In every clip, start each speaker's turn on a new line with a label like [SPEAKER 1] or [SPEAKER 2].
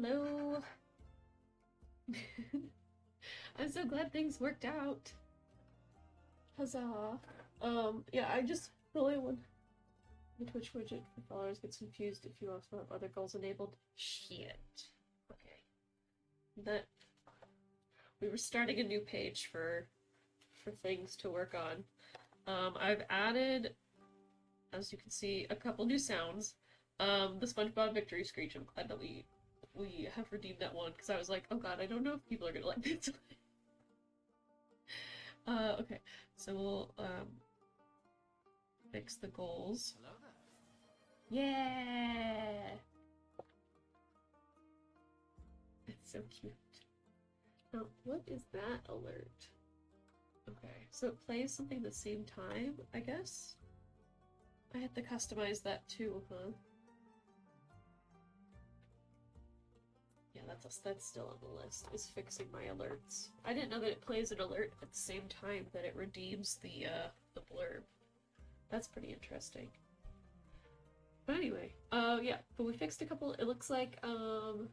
[SPEAKER 1] Hello. I'm so glad things worked out. Huzzah. Yeah, I just really want the Twitch widget for followers gets confused if you also have other goals enabled. Shit. Okay. That we were starting a new page for things to work on. I've added, as you can see, a couple new sounds. The SpongeBob victory screech. I'm glad that we have redeemed that one because I was like, oh god, I don't know if people are gonna like this. Okay, so we'll fix the goals.
[SPEAKER 2] Hello there.
[SPEAKER 1] Yeah, it's so cute. Now, what is that alert? Okay, so it plays something at the same time, I guess. I had to customize that too, huh? Yeah, that's still on the list, is fixing my alerts. I didn't know that it plays an alert at the same time that it redeems the blurb. That's pretty interesting. But anyway, yeah, but we fixed a couple. It looks like our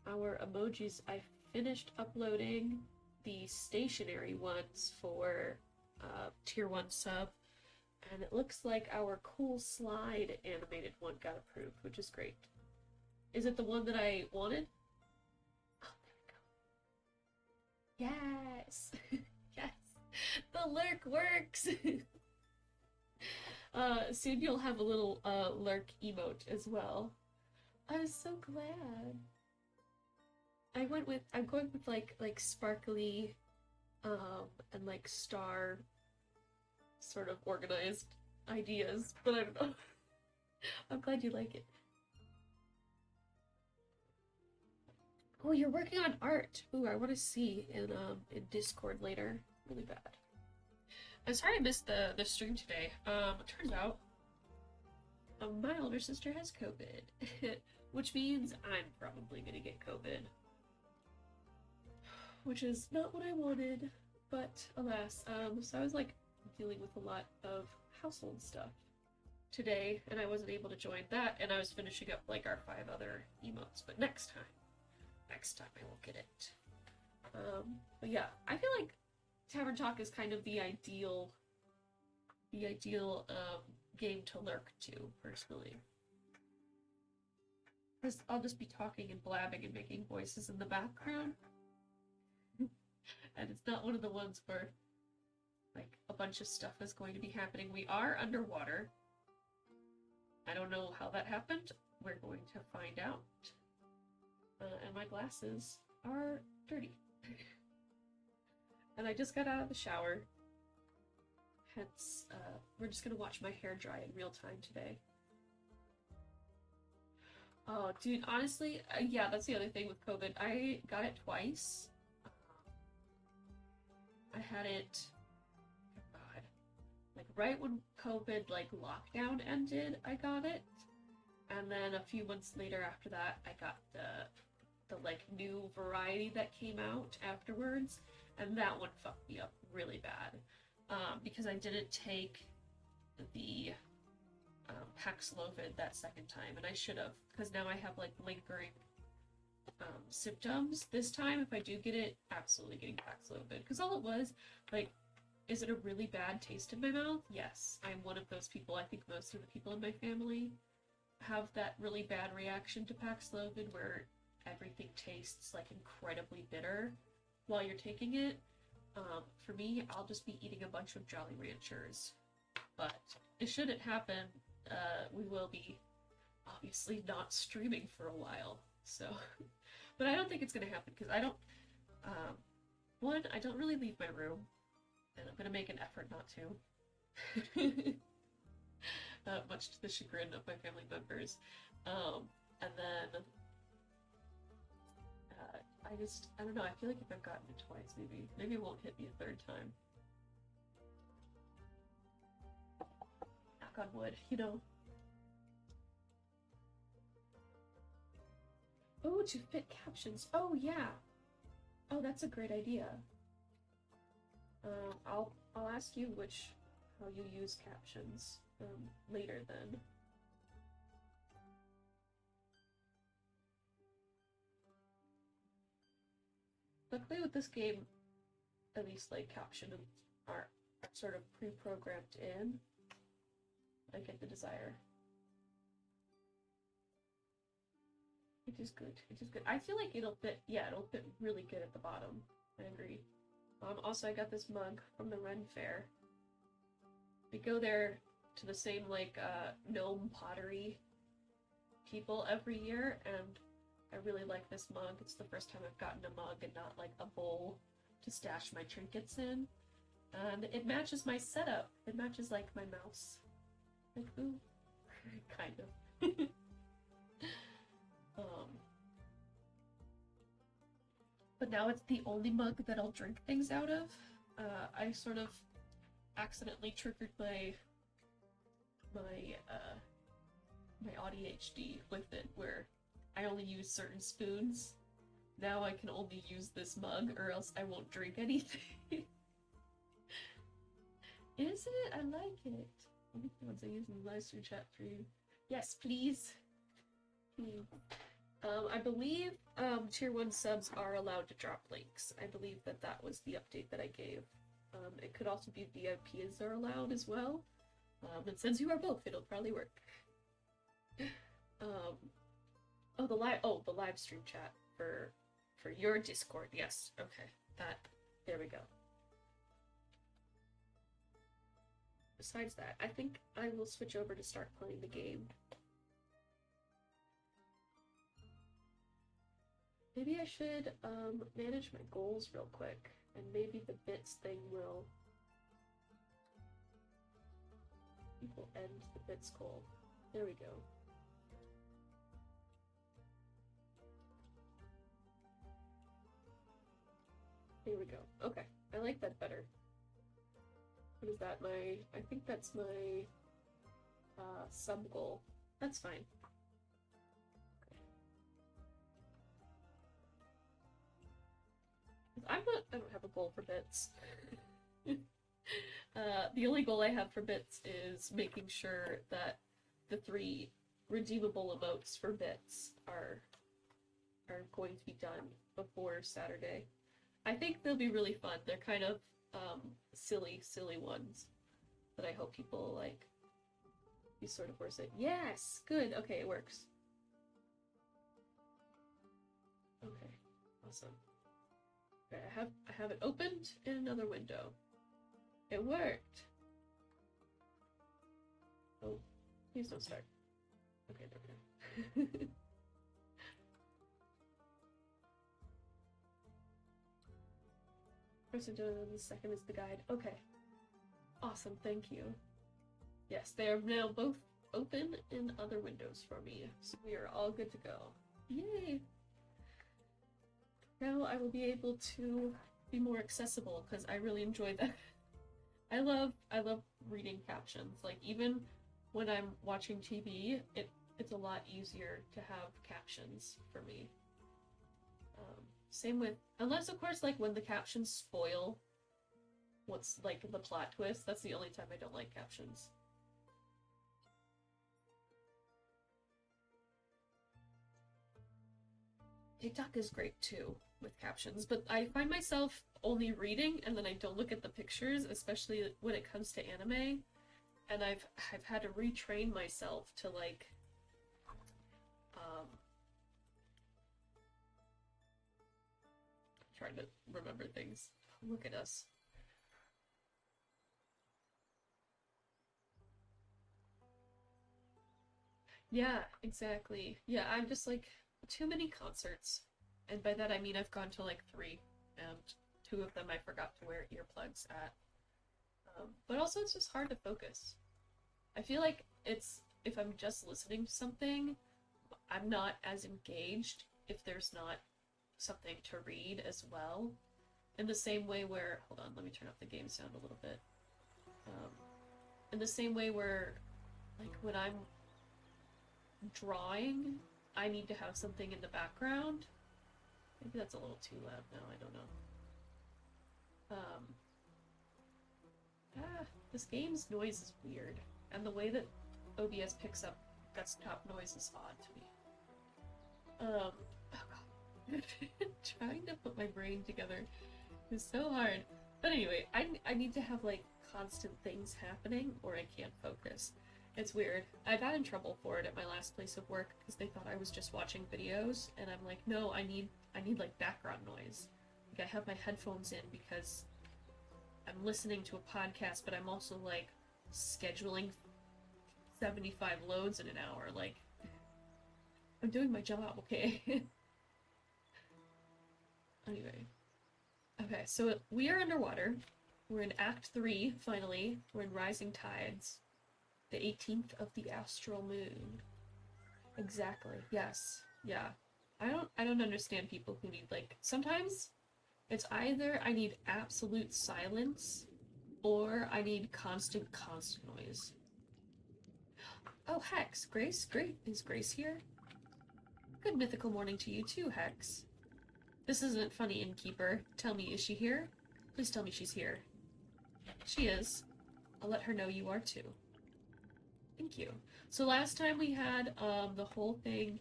[SPEAKER 1] emojis, I finished uploading the stationary ones for tier 1 sub, and it looks like our cool slide animated one got approved, which is great. Is it the one that I wanted? Oh, there we go. Yes! Yes! The lurk works! Soon you'll have a little lurk emote as well. I'm so glad. I'm going with like sparkly and like star sort of organized ideas, but I don't know. I'm glad you like it. Oh, you're working on art. Ooh, I want to see in Discord later. Really bad. I'm sorry I missed the stream today. It turns out my older sister has COVID, which means I'm probably gonna get COVID, which is not what I wanted, but alas. So I was like dealing with a lot of household stuff today, and I wasn't able to join that, and I was finishing up like our 5 other emotes, but next time I will get it. But yeah, I feel like Tavern Talk is kind of the ideal game to lurk to, personally. Because I'll just be talking and blabbing and making voices in the background. And it's not one of the ones where like a bunch of stuff is going to be happening. We are underwater. I don't know how that happened. We're going to find out. And my glasses are dirty. And I just got out of the shower. Hence, we're just gonna watch my hair dry in real time today. Oh, dude, honestly, yeah, that's the other thing with COVID. I got it twice. I had it, oh god, like right when COVID, like, lockdown ended, I got it. And then a few months later after that, I got the like, new variety that came out afterwards. And that one fucked me up really bad. Because I didn't take the Paxlovid that second time, and I should have, because now I have like lingering symptoms. This time, if I do get it, absolutely getting Paxlovid, because all it was, like, is it a really bad taste in my mouth? Yes, I'm one of those people. I think most of the people in my family have that really bad reaction to Paxlovid, where everything tastes like incredibly bitter while you're taking it. For me, I'll just be eating a bunch of Jolly Ranchers. But it shouldn't happen. We will be obviously not streaming for a while. So, but I don't think it's gonna happen because I don't. One, I don't really leave my room, and I'm gonna make an effort not to. Much to the chagrin of my family members. And then I don't know, I feel like if I've gotten it twice, maybe it won't hit me a third time. Knock on wood, you know. Oh, to fit captions. Oh, yeah. Oh, that's a great idea. I'll ask you how you use captions, later then. Luckily with this game, at least like caption are sort of pre-programmed in. I get the desire. It is good. It is good. I feel like it'll fit. Yeah, it'll fit really good at the bottom. I agree. Also, I got this mug from the Ren Fair. We go there to the same like gnome pottery people every year, and I really like this mug. It's the first time I've gotten a mug and not like a bowl to stash my trinkets in. And it matches my setup. It matches like my mouse. Like, ooh. Kind of. But now it's the only mug that I'll drink things out of. I sort of accidentally triggered my ADHD with it, where I only use certain spoons. Now I can only use this mug, or else I won't drink anything. Is it? I like it. Once I use in the live stream chat for you. Yes, please. Please. I believe tier 1 subs are allowed to drop links. I believe that was the update that I gave. It could also be VIPs are allowed as well. And since you are both, it'll probably work. The live stream chat for your Discord. Yes. Okay. There we go. Besides that, I think I will switch over to start playing the game. Maybe I should manage my goals real quick, and maybe the bits thing will end the bits goal. There we go. Here we go. Okay, I like that better. What is that? I think that's my sub goal. That's fine. I don't have a goal for bits. The only goal I have for bits is making sure that the 3 redeemable emotes for bits are going to be done before Saturday. I think they'll be really fun. They're kind of silly ones that I hope people like. You sort of force it. Yes, good. Okay, it works. Okay, awesome. Okay, I have it opened in another window. It worked. Oh, please don't start. Okay, there we go. First the second is the guide. Okay. Awesome, thank you. Yes, they are now both open in other windows for me, so we are all good to go. Yay! Now I will be able to be more accessible, because I really enjoy that. I love reading captions. Like, even when I'm watching TV, it's a lot easier to have captions for me. Same with, unless of course, like, when the captions spoil what's, like, the plot twist, that's the only time I don't like captions. TikTok is great too with captions, but I find myself only reading and then I don't look at the pictures, especially when it comes to anime. And I've had to retrain myself to like trying to remember things. Look at us. Yeah, exactly. Yeah, I'm just like too many concerts. And by that I mean I've gone to like 3, and 2 of them I forgot to wear earplugs at. But also it's just hard to focus. I feel like if I'm just listening to something, I'm not as engaged if there's not something to read as well. In the same way where, hold on, let me turn up the game sound a little bit. In the same way where, like, when I'm drawing, I need to have something in the background. Maybe that's a little too loud now, I don't know. This game's noise is weird, and the way that OBS picks up desktop noise is odd to me. Oh god. Trying to put my brain together is so hard. But anyway, I need to have like constant things happening or I can't focus. It's weird. I got in trouble for it at my last place of work because they thought I was just watching videos, and I'm like, no, I need like background noise. Like I have my headphones in because I'm listening to a podcast, but I'm also like scheduling 75 loads in an hour. Like I'm doing my job, okay? Anyway. Okay, so we are underwater. We're in Act 3, finally. We're in Rising Tides. The 18th of the astral moon. Exactly. Yes. Yeah. I don't understand people who need like sometimes it's either I need absolute silence or I need constant noise. Oh, Hex. Grace? Great. Is Grace here? Good mythical morning to you too, Hex. This isn't funny, Innkeeper. Tell me, is she here? Please tell me she's here. She is. I'll let her know you are too. Thank you. So last time we had the whole thing.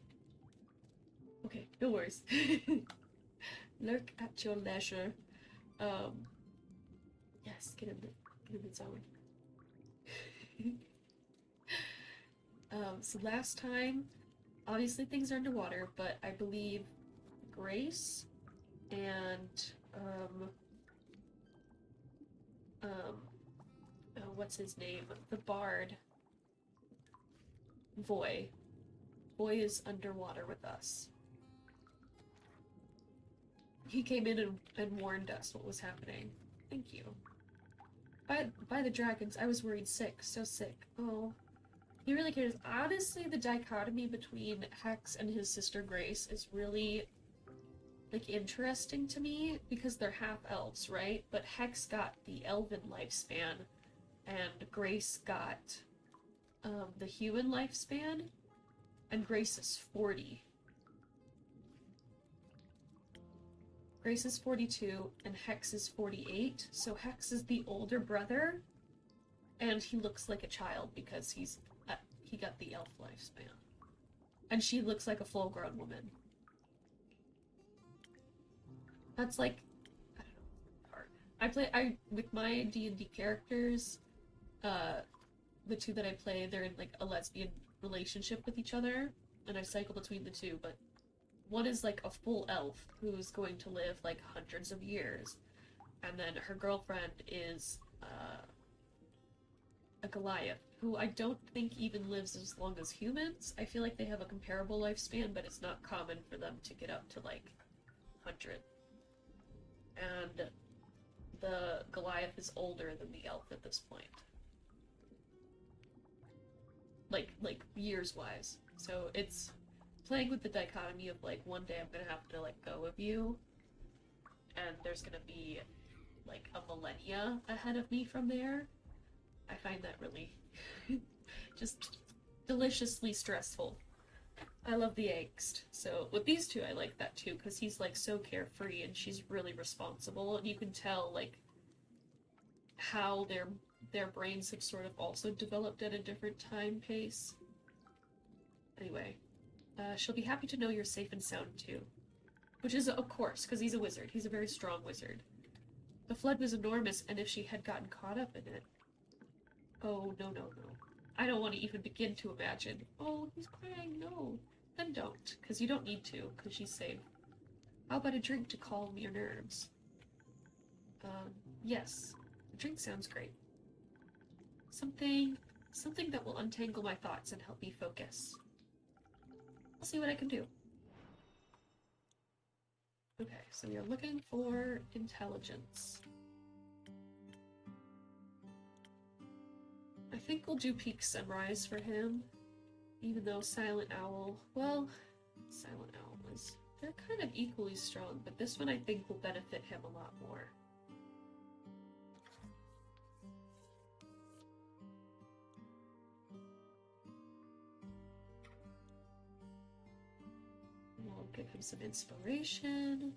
[SPEAKER 1] Okay, no worries. Lurk at your leisure. Yes, get in the zone. So last time, obviously things are underwater, but I believe Grace and what's his name? The bard. Voy. Voy is underwater with us. He came in and warned us what was happening. Thank you. By the dragons, I was worried sick. So sick. Oh. He really cares. Honestly, the dichotomy between Hex and his sister Grace is really, like, interesting to me because they're half-elves, right? But Hex got the elven lifespan and Grace got the human lifespan, and Grace is 40. Grace is 42, and Hex is 48, so Hex is the older brother, and he looks like a child because he got the elf lifespan. And she looks like a full-grown woman. That's like, I don't know, hard. With my D&D characters, the two that I play, they're in like a lesbian relationship with each other, and I cycle between the two, but one is like a full elf who's going to live like hundreds of years, and then her girlfriend is a Goliath, who I don't think even lives as long as humans. I feel like they have a comparable lifespan, but it's not common for them to get up to like 100. And the Goliath is older than the elf at this point. Like years-wise. So it's playing with the dichotomy of like one day I'm gonna have to let go of you, and there's gonna be like a millennia ahead of me from there. I find that really just deliciously stressful. I love the angst. So with these two I like that too, because he's like so carefree and she's really responsible, and you can tell like how their brains have sort of also developed at a different time pace. Anyway, she'll be happy to know you're safe and sound too. Which is, of course, because he's a wizard. He's a very strong wizard. The flood was enormous, and if she had gotten caught up in it... Oh, no. I don't want to even begin to imagine. Oh, he's crying, no. Then don't, because you don't need to, because she's safe. How about a drink to calm your nerves? Yes. A drink sounds great. Something that will untangle my thoughts and help me focus. I'll see what I can do. Okay, so we are looking for intelligence. I think we'll do Peak Sunrise for him, even though Silent Owl, well, Silent Owl is, they're kind of equally strong, but this one I think will benefit him a lot more. We'll give him some inspiration.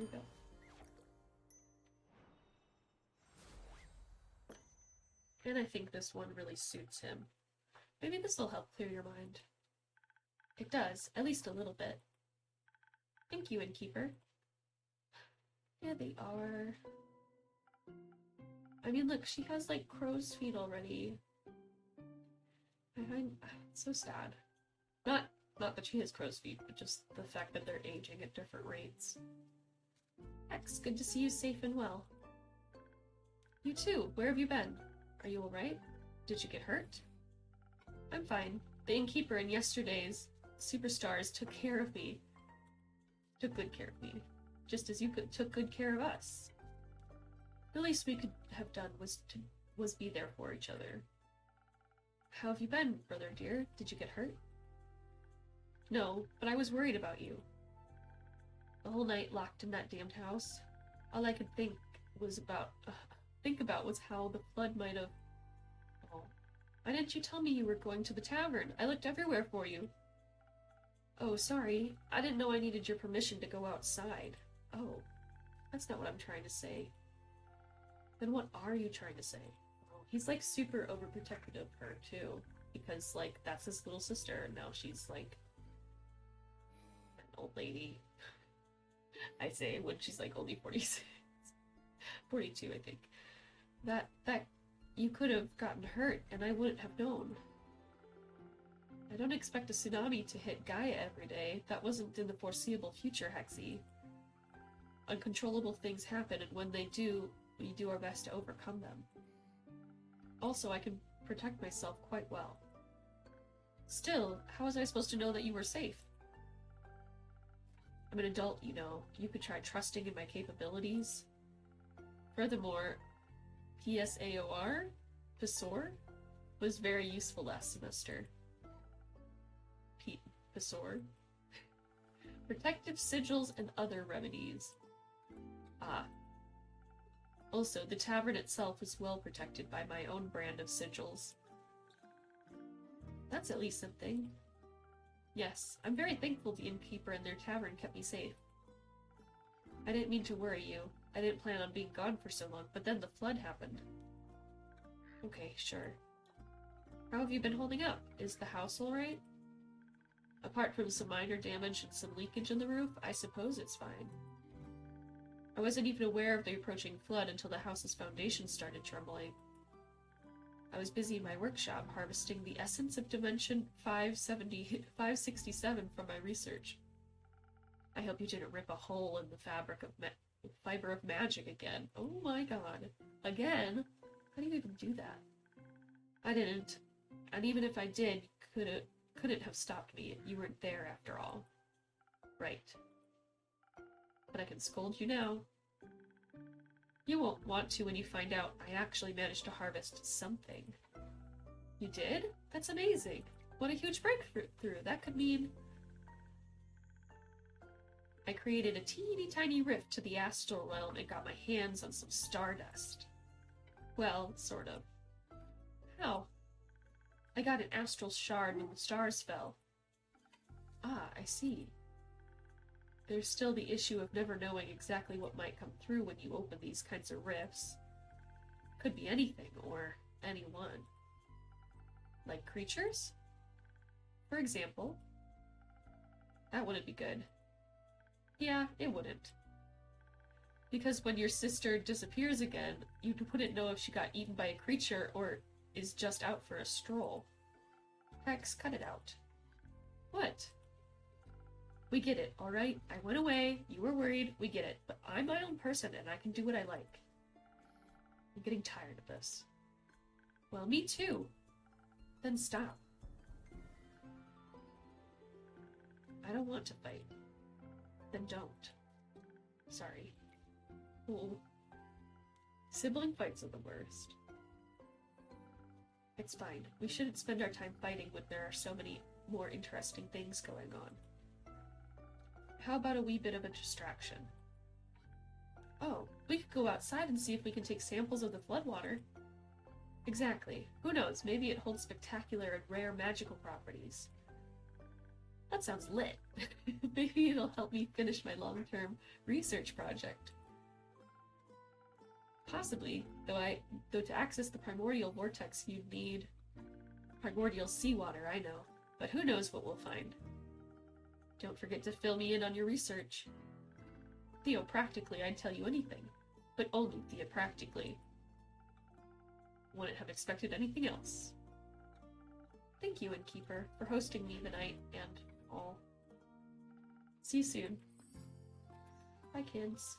[SPEAKER 1] There we go. And I think this one really suits him. Maybe this will help clear your mind. It does, at least a little bit. Thank you, Innkeeper. Yeah, they are. I mean, look, she has, like, crow's feet already. It's so sad. Not that she has crow's feet, but just the fact that they're aging at different rates. X, good to see you safe and well. You too. Where have you been? Are you alright? Did you get hurt? I'm fine. The innkeeper and yesterday's superstars took care of me. Took good care of me. Just as you took good care of us. The least we could have done was be there for each other. How have you been, brother dear? Did you get hurt? No, but I was worried about you. The whole night locked in that damned house. All I could think about was how the flood might have... Oh. Why didn't you tell me you were going to the tavern? I looked everywhere for you. Oh, sorry. I didn't know I needed your permission to go outside. Oh, that's not what I'm trying to say. Then what are you trying to say? Oh, he's like super overprotective of her too, because like that's his little sister, and now she's like an old lady. I say when she's like only 46, 42, I think. That you could have gotten hurt, and I wouldn't have known. I don't expect a tsunami to hit Gaia every day. That wasn't in the foreseeable future, Hexy. Uncontrollable things happen, and when they do, we do our best to overcome them. Also, I can protect myself quite well. Still, how was I supposed to know that you were safe? I'm an adult, you know. You could try trusting in my capabilities. Furthermore, PSAOR, PSOR, was very useful last semester. PSOR. Protective sigils and other remedies. Ah. Also, the tavern itself is well protected by my own brand of sigils. That's at least something. Yes, I'm very thankful the innkeeper and their tavern kept me safe. I didn't mean to worry you. I didn't plan on being gone for so long, but then the flood happened. Okay, sure. How have you been holding up? Is the house alright? Apart from some minor damage and some leakage in the roof, I suppose it's fine. I wasn't even aware of the approaching flood until the house's foundation started trembling. I was busy in my workshop harvesting the essence of Dimension 567 from my research. I hope you didn't rip a hole in the fiber of magic again. Oh my god. Again? How do you even do that? I didn't. And even if I did, couldn't have stopped me. You weren't there after all. Right. But I can scold you now. You won't want to when you find out I actually managed to harvest something. You did? That's amazing. What a huge breakthrough. That could mean... I created a teeny tiny rift to the astral realm and got my hands on some stardust. Well, sort of. How? I got an astral shard when the stars fell. Ah, I see. There's still the issue of never knowing exactly what might come through when you open these kinds of rifts. Could be anything, or anyone. Like creatures? For example. That wouldn't be good. Yeah, it wouldn't. Because when your sister disappears again, you wouldn't know if she got eaten by a creature or is just out for a stroll. Hex, cut it out. What? We get it, alright? I went away, you were worried, we get it. But I'm my own person and I can do what I like. I'm getting tired of this. Well, me too. Then stop. I don't want to fight. Then don't. Sorry. Ooh. Sibling fights are the worst. It's fine. We shouldn't spend our time fighting when there are so many more interesting things going on. How about a wee bit of a distraction? Oh, we could go outside and see if we can take samples of the floodwater. Exactly. Who knows, maybe it holds spectacular and rare magical properties. That sounds lit. Maybe it'll help me finish my long-term research project. Possibly, though to access the primordial vortex you'd need primordial seawater, I know. But who knows what we'll find. Don't forget to fill me in on your research. Theopractically, I'd tell you anything. But only theopractically. Wouldn't have expected anything else. Thank you, Innkeeper, for hosting me the night and all. See you soon. Bye, kids.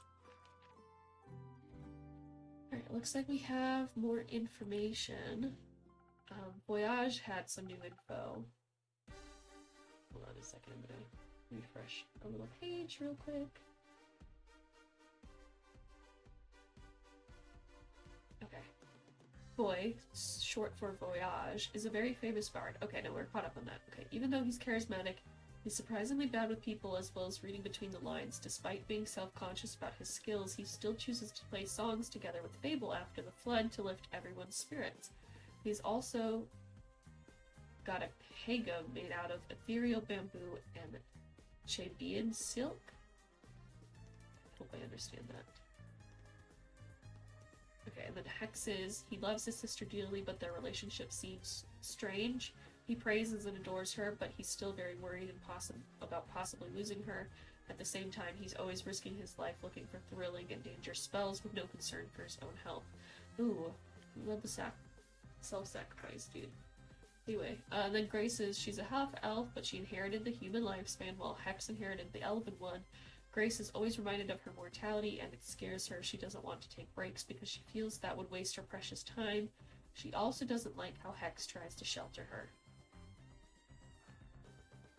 [SPEAKER 1] Alright, looks like we have more information. Voyage had some new info. Hold on a second, I'm gonna refresh a little page real quick. Okay. Boy, short for Voyage, is a very famous bard. Okay, no, we're caught up on that. Okay, even though he's charismatic, he's surprisingly bad with people as well as reading between the lines. Despite being self-conscious about his skills, he still chooses to play songs together with Fable after the flood to lift everyone's spirits. He's also got a hega made out of ethereal bamboo and Chabian silk. Hope I understand that. Okay, and then hexes. He loves his sister dearly, but their relationship seems strange. He praises and adores her, but he's still very worried and about possibly losing her. At the same time, he's always risking his life looking for thrilling and dangerous spells with no concern for his own health. Ooh, love the self-sacrifice, dude. Anyway, then Grace she's a half-elf, but she inherited the human lifespan, while Hex inherited the elven one. Grace is always reminded of her mortality, and it scares her. She doesn't want to take breaks because she feels that would waste her precious time. She also doesn't like how Hex tries to shelter her.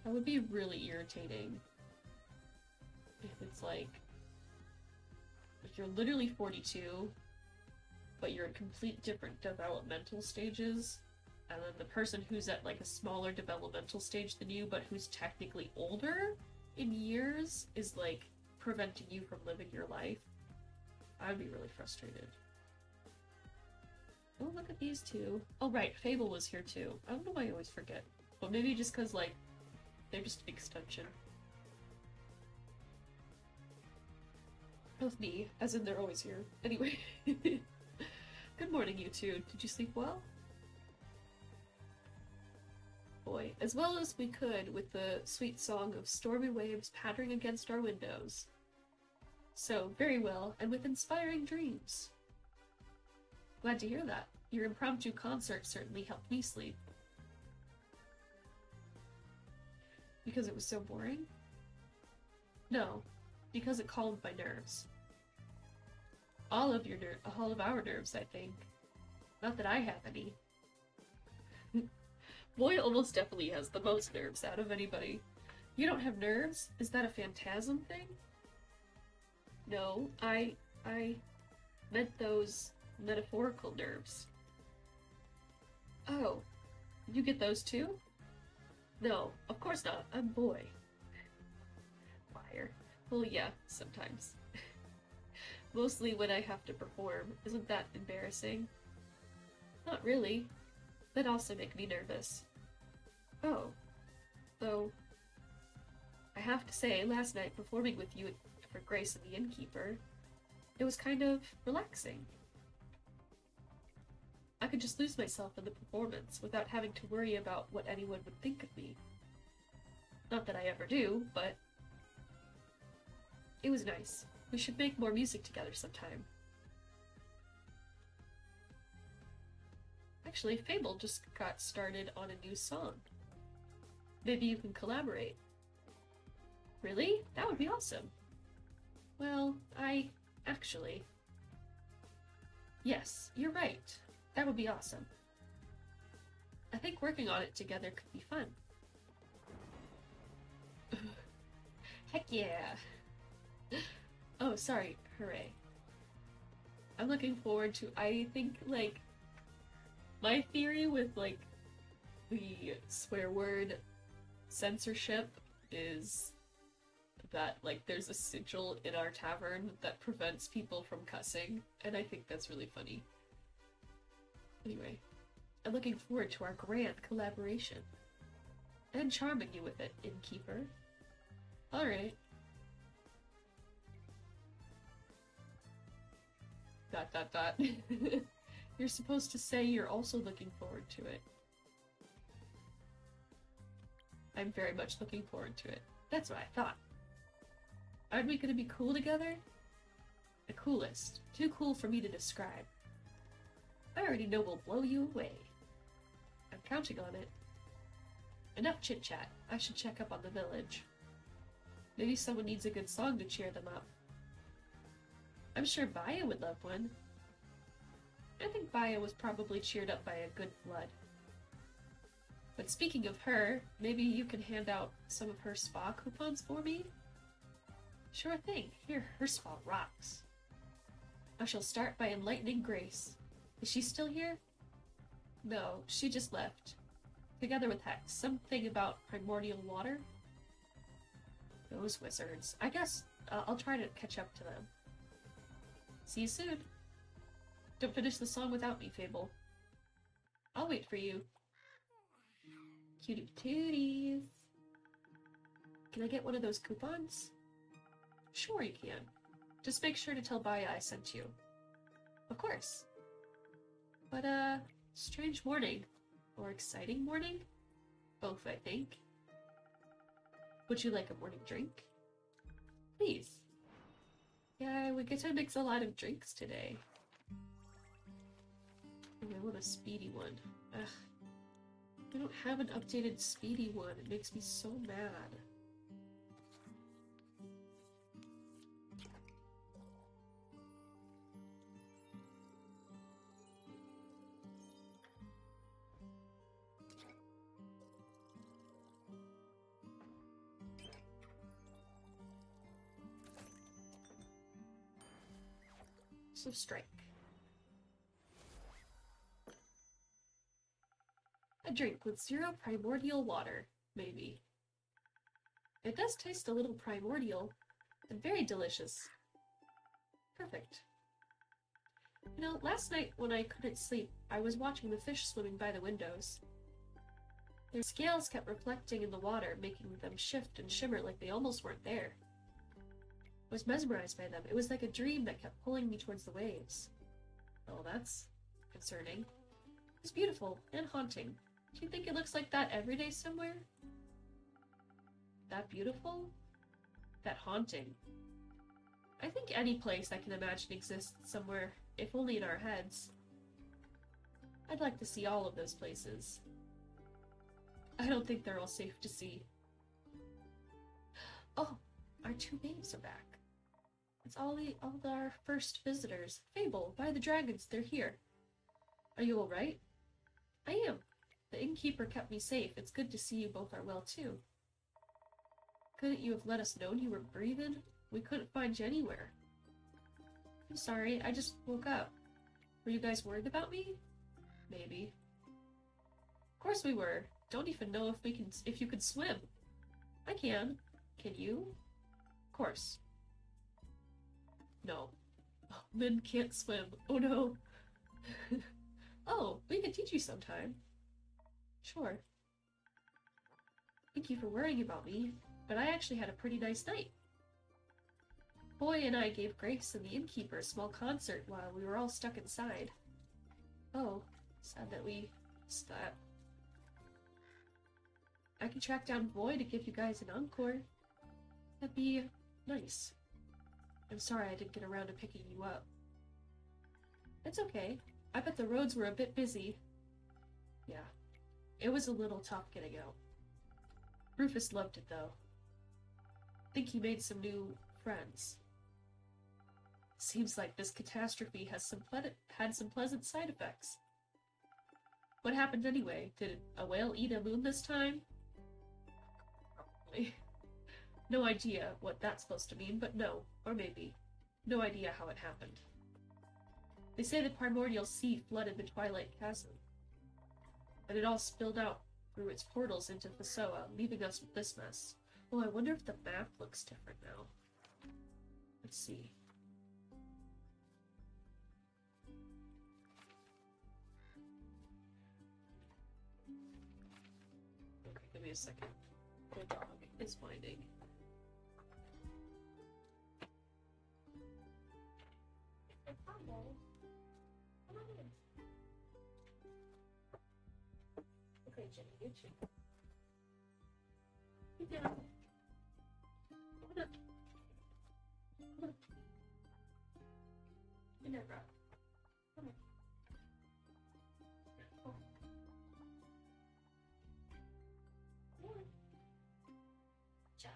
[SPEAKER 1] That would be really irritating. If it's like you're literally 42, but you're in complete different developmental stages, and then the person who's at like a smaller developmental stage than you, but who's technically older in years, is like preventing you from living your life. I'd be really frustrated. Oh, look at these two. Oh right, Fable was here too. I don't know why I always forget. But maybe just because, like, they're just an extension of me, as in they're always here. Anyway. Good morning, you two. Did you sleep well? Boy, as well as we could with the sweet song of stormy waves pattering against our windows. So, very well, and with inspiring dreams. Glad to hear that. Your impromptu concert certainly helped me sleep. Because it was so boring? No, because it calmed my nerves. All of our nerves, I think. Not that I have any. Boy almost definitely has the most nerves out of anybody. You don't have nerves? Is that a phantasm thing? No, I meant those metaphorical nerves. Oh, you get those too? No, of course not. I'm boy. Liar. Well, yeah, sometimes. Mostly when I have to perform. Isn't that embarrassing? Not really. That also make me nervous. Oh. Though, I have to say, last night performing with you for Grace and the Innkeeper, it was kind of relaxing. I could just lose myself in the performance without having to worry about what anyone would think of me. Not that I ever do, but it was nice. We should make more music together sometime. Actually, Fable just got started on a new song. Maybe you can collaborate. Really? That would be awesome. Well, actually... Yes, you're right. That would be awesome. I think working on it together could be fun. Heck yeah! Oh, sorry. Hooray. I'm looking forward to, I think, like, my theory with, like, the swear word censorship is that, like, there's a sigil in our tavern that prevents people from cussing, and I think that's really funny. Anyway, I'm looking forward to our grand collaboration. And charming you with it, innkeeper. Alright. Dot dot dot. You're supposed to say you're also looking forward to it. I'm very much looking forward to it. That's what I thought. Aren't we gonna be cool together? The coolest. Too cool for me to describe. I already know we'll blow you away. I'm counting on it. Enough chit-chat. I should check up on the village. Maybe someone needs a good song to cheer them up. I'm sure Baya would love one. I think Baya was probably cheered up by a good flood. But speaking of her, maybe you can hand out some of her spa coupons for me? Sure thing. Here, her spa rocks. I shall start by enlightening Grace. Is she still here? No, she just left. Together with Hex. Something about primordial water? Those wizards. I guess I'll try to catch up to them. See you soon. Don't finish the song without me, Fable. I'll wait for you. Cutie patooties. Can I get one of those coupons? Sure you can. Just make sure to tell Baya I sent you. Of course. But, strange morning. Or exciting morning? Both, I think. Would you like a morning drink? Please. Yeah, we get to mix a lot of drinks today. Oh, I want a speedy one. Ugh. I don't have an updated speedy one. It makes me so mad. So strike. A drink with 0 primordial water, maybe. It does taste a little primordial, and very delicious. Perfect. You know, last night when I couldn't sleep, I was watching the fish swimming by the windows. Their scales kept reflecting in the water, making them shift and shimmer like they almost weren't there. I was mesmerized by them. It was like a dream that kept pulling me towards the waves. Oh, that's concerning. It was beautiful and haunting. Do you think it looks like that every day somewhere? That beautiful? That haunting? I think any place I can imagine exists somewhere, if only in our heads. I'd like to see all of those places. I don't think they're all safe to see. Oh, our 2 babes are back. It's all our first visitors. Fable, by the dragons, they're here. Are you alright? I am. The innkeeper kept me safe. It's good to see you both are well, too. Couldn't you have let us know you were breathing? We couldn't find you anywhere. I'm sorry, I just woke up. Were you guys worried about me? Maybe. Of course we were. Don't even know if you could swim. I can. Can you? Of course. No. Oh, men can't swim. Oh no. Oh, we can teach you sometime. Sure. Thank you for worrying about me, but I actually had a pretty nice night. Boy and I gave Grace and the innkeeper a small concert while we were all stuck inside. Oh, sad that we missed that. I can track down Boy to give you guys an encore. That'd be nice. I'm sorry I didn't get around to picking you up. It's okay. I bet the roads were a bit busy. Yeah. It was a little tough getting out. Rufus loved it, though. Think he made some new friends. Seems like this catastrophe has had some pleasant side effects. What happened anyway? Did a whale eat a moon this time? No idea what that's supposed to mean, but no. Or maybe. No idea how it happened. They say the primordial sea flooded the Twilight Chasm, and it all spilled out through its portals into Fasoa, leaving us with this mess. Oh, I wonder if the map looks different now. Let's see. Okay, give me a second. The dog is whining. Okay, Jenny, you too. Get down. Come on. Come on. In there, bro. Come on. Oh. Come on. Ja.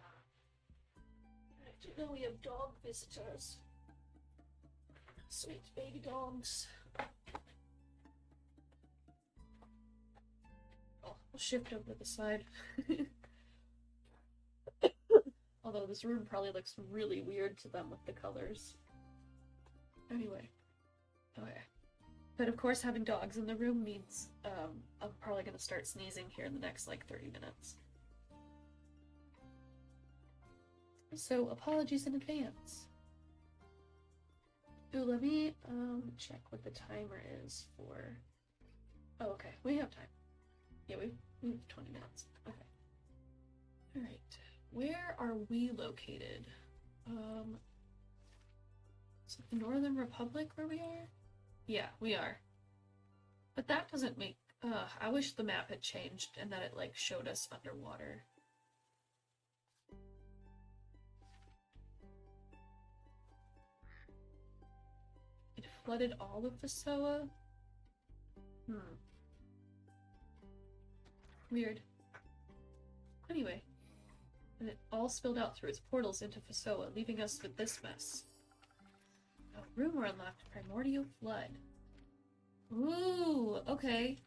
[SPEAKER 1] I didn't know we have dog visitors. Sweet baby dogs. Oh, we'll shift over to the side. Although this room probably looks really weird to them with the colors. Anyway. Okay. But of course having dogs in the room means I'm probably gonna start sneezing here in the next like 30 minutes. So apologies in advance. Ooh, let me check what the timer is for. Oh, okay, we have time. Yeah, we have 20 minutes. Okay. Alright. Where are we located? Is it the Northern Republic where we are? Yeah, we are. But that doesn't make... I wish the map had changed and that it, like, showed us underwater. It flooded all of Fasoa? Weird. Anyway. And it all spilled out through its portals into Fasoa, leaving us with this mess. A rumor unlocked primordial flood. Ooh, okay.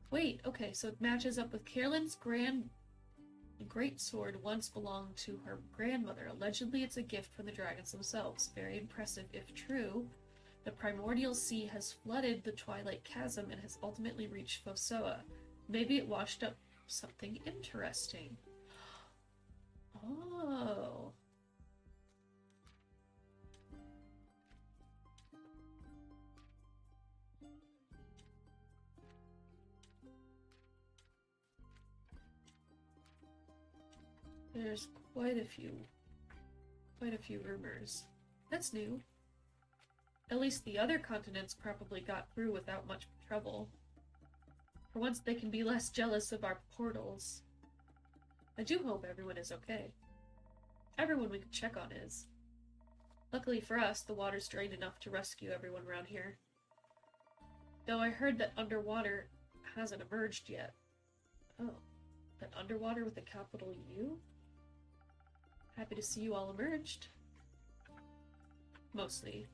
[SPEAKER 1] Wait, okay, so it matches up with Carolyn's greatsword once belonged to her grandmother. Allegedly, it's a gift from the dragons themselves. Very impressive if true. The primordial sea has flooded the Twilight Chasm and has ultimately reached Fosoa. Maybe it washed up something interesting. Oh. There's quite a few rumors. That's new. At least the other continents probably got through without much trouble. For once they can be less jealous of our portals. I do hope everyone is okay. Everyone we could check on is. Luckily for us, the water's drained enough to rescue everyone around here. Though I heard that underwater hasn't emerged yet. Oh, that underwater with a capital U? Happy to see you all emerged. Mostly.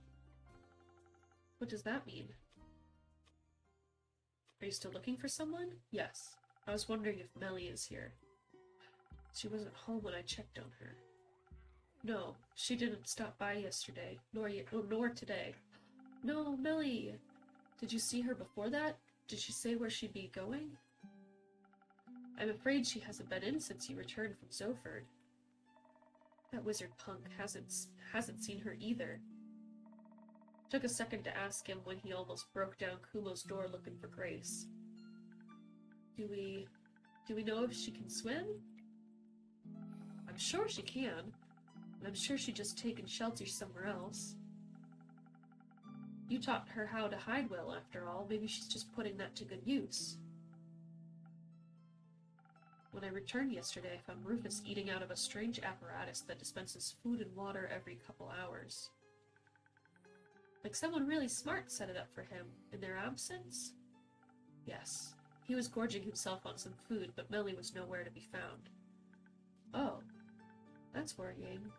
[SPEAKER 1] What does that mean? Are you still looking for someone? Yes. I was wondering if Melly is here. She wasn't home when I checked on her. No, she didn't stop by yesterday, nor today. No, Melly! Did you see her before that? Did she say where she'd be going? I'm afraid she hasn't been in since you returned from Zoford. That wizard punk hasn't seen her either. Took a second to ask him when he almost broke down Kumo's door looking for Grace. Do we know if she can swim? I'm sure she can, but I'm sure she'd just taken shelter somewhere else. You taught her how to hide well, after all. Maybe she's just putting that to good use. When I returned yesterday, I found Rufus eating out of a strange apparatus that dispenses food and water every couple hours. Like someone really smart set it up for him, in their absence? Yes. He was gorging himself on some food, but Melly was nowhere to be found. Oh. That's worrying.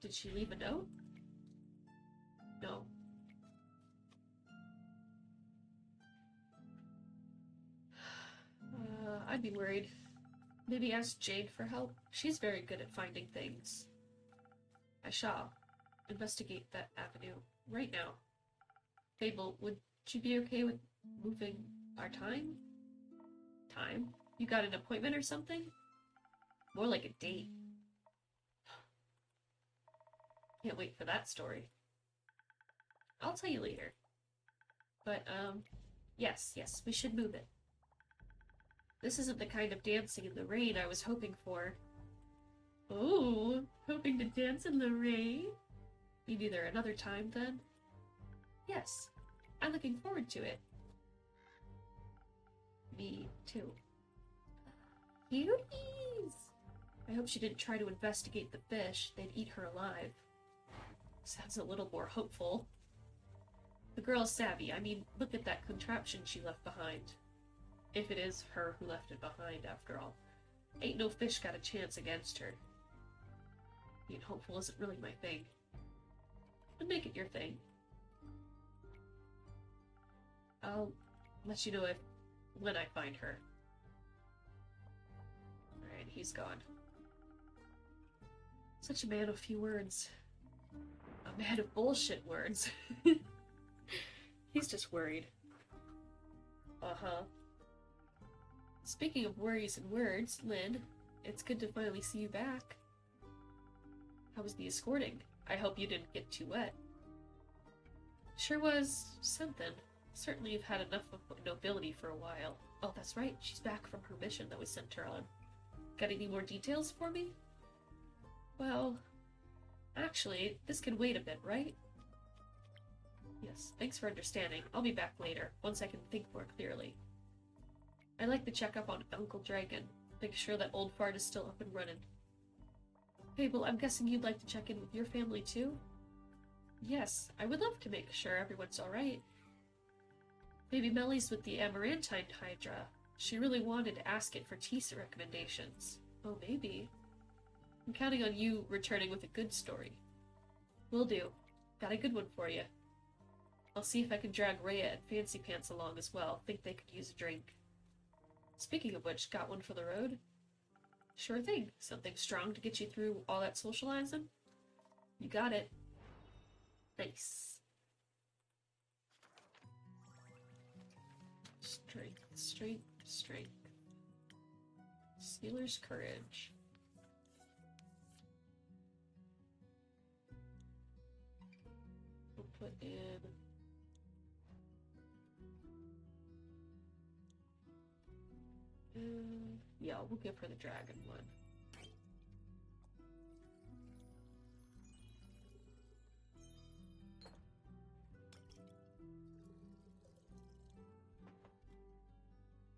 [SPEAKER 1] Did she leave a note? No. I'd be worried. Maybe ask Jade for help. She's very good at finding things. I shall investigate that avenue right now. Fable, would you be okay with moving our time? Time? You got an appointment or something? More like a date. Can't wait for that story. I'll tell you later. But, yes, we should move it. This isn't the kind of dancing in the rain I was hoping for. Oh, hoping to dance in the rain? Maybe there another time then? Yes, I'm looking forward to it. Me too. Cuties! I hope she didn't try to investigate the fish. They'd eat her alive. Sounds a little more hopeful. The girl's savvy. I mean, look at that contraption she left behind. If it is her who left it behind, after all. Ain't no fish got a chance against her. Being hopeful isn't really my thing. But make it your thing. I'll let you know when I find her. Alright, he's gone. Such a man of few words. A man of bullshit words. He's just worried. Uh-huh. Speaking of worries and words, Lynn, it's good to finally see you back. How was the escorting? I hope you didn't get too wet. Sure was something. Certainly you've had enough of nobility for a while. Oh, that's right. She's back from her mission that we sent her on. Got any more details for me? Well, actually, this can wait a bit, right? Yes, thanks for understanding. I'll be back later, once I can think more clearly. I'd like to check up on Uncle Dragon. Make sure that old fart is still up and running. Fable, I'm guessing you'd like to check in with your family too? Yes, I would love to make sure everyone's alright. Maybe Melly's with the Amarantine Hydra. She really wanted to ask it for Tisa recommendations. Oh, maybe. I'm counting on you returning with a good story. Will do. Got a good one for you. I'll see if I can drag Rhea and Fancy Pants along as well. Think they could use a drink. Speaking of which, got one for the road? Sure thing. Something strong to get you through all that socializing? You got it. Nice. Strength, strength, strength. Sealer's courage. We'll put in... yeah, we'll give her the dragon one.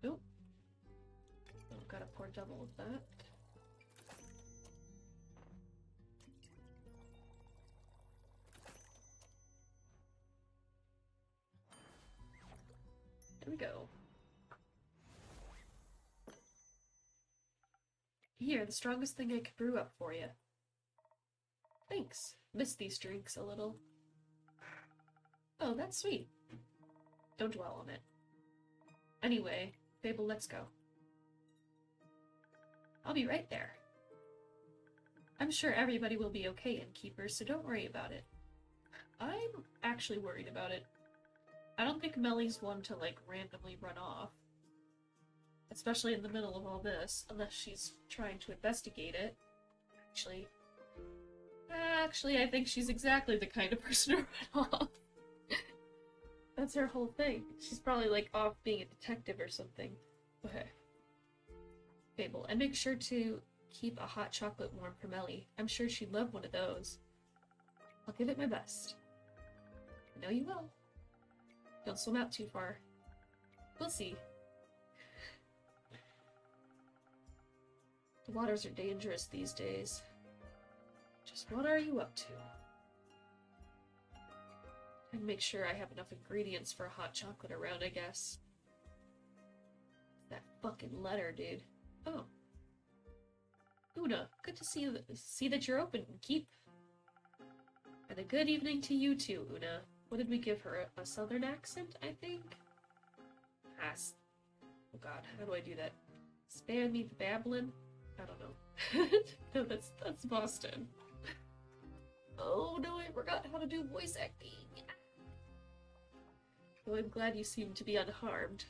[SPEAKER 1] Nope. Oh, gotta pour double of that. There we go. Here, the strongest thing I could brew up for you. Thanks. Miss these drinks a little. Oh, that's sweet. Don't dwell on it. Anyway, Fable, let's go. I'll be right there. I'm sure everybody will be okay, Innkeeper, so don't worry about it. I'm actually worried about it. I don't think Melly's one to, like, randomly run off. Especially in the middle of all this, unless she's trying to investigate it. Actually, I think she's exactly the kind of person to run off. That's her whole thing. She's probably, like, off being a detective or something. Okay. Fable, and make sure to keep a hot chocolate warm for Melly. I'm sure she'd love one of those. I'll give it my best. I know you will. Don't swim out too far. We'll see. The waters are dangerous these days. Just what are you up to? And make sure I have enough ingredients for a hot chocolate around, I guess. That fucking letter, dude. Oh. Una, good to see that you're open and keep. And a good evening to you too, Una. What did we give her? A southern accent, I think? Oh god, how do I do that? Spare me the babbling? I don't know. No, that's Boston. Oh no, I forgot how to do voice acting. Though I'm glad you seem to be unharmed.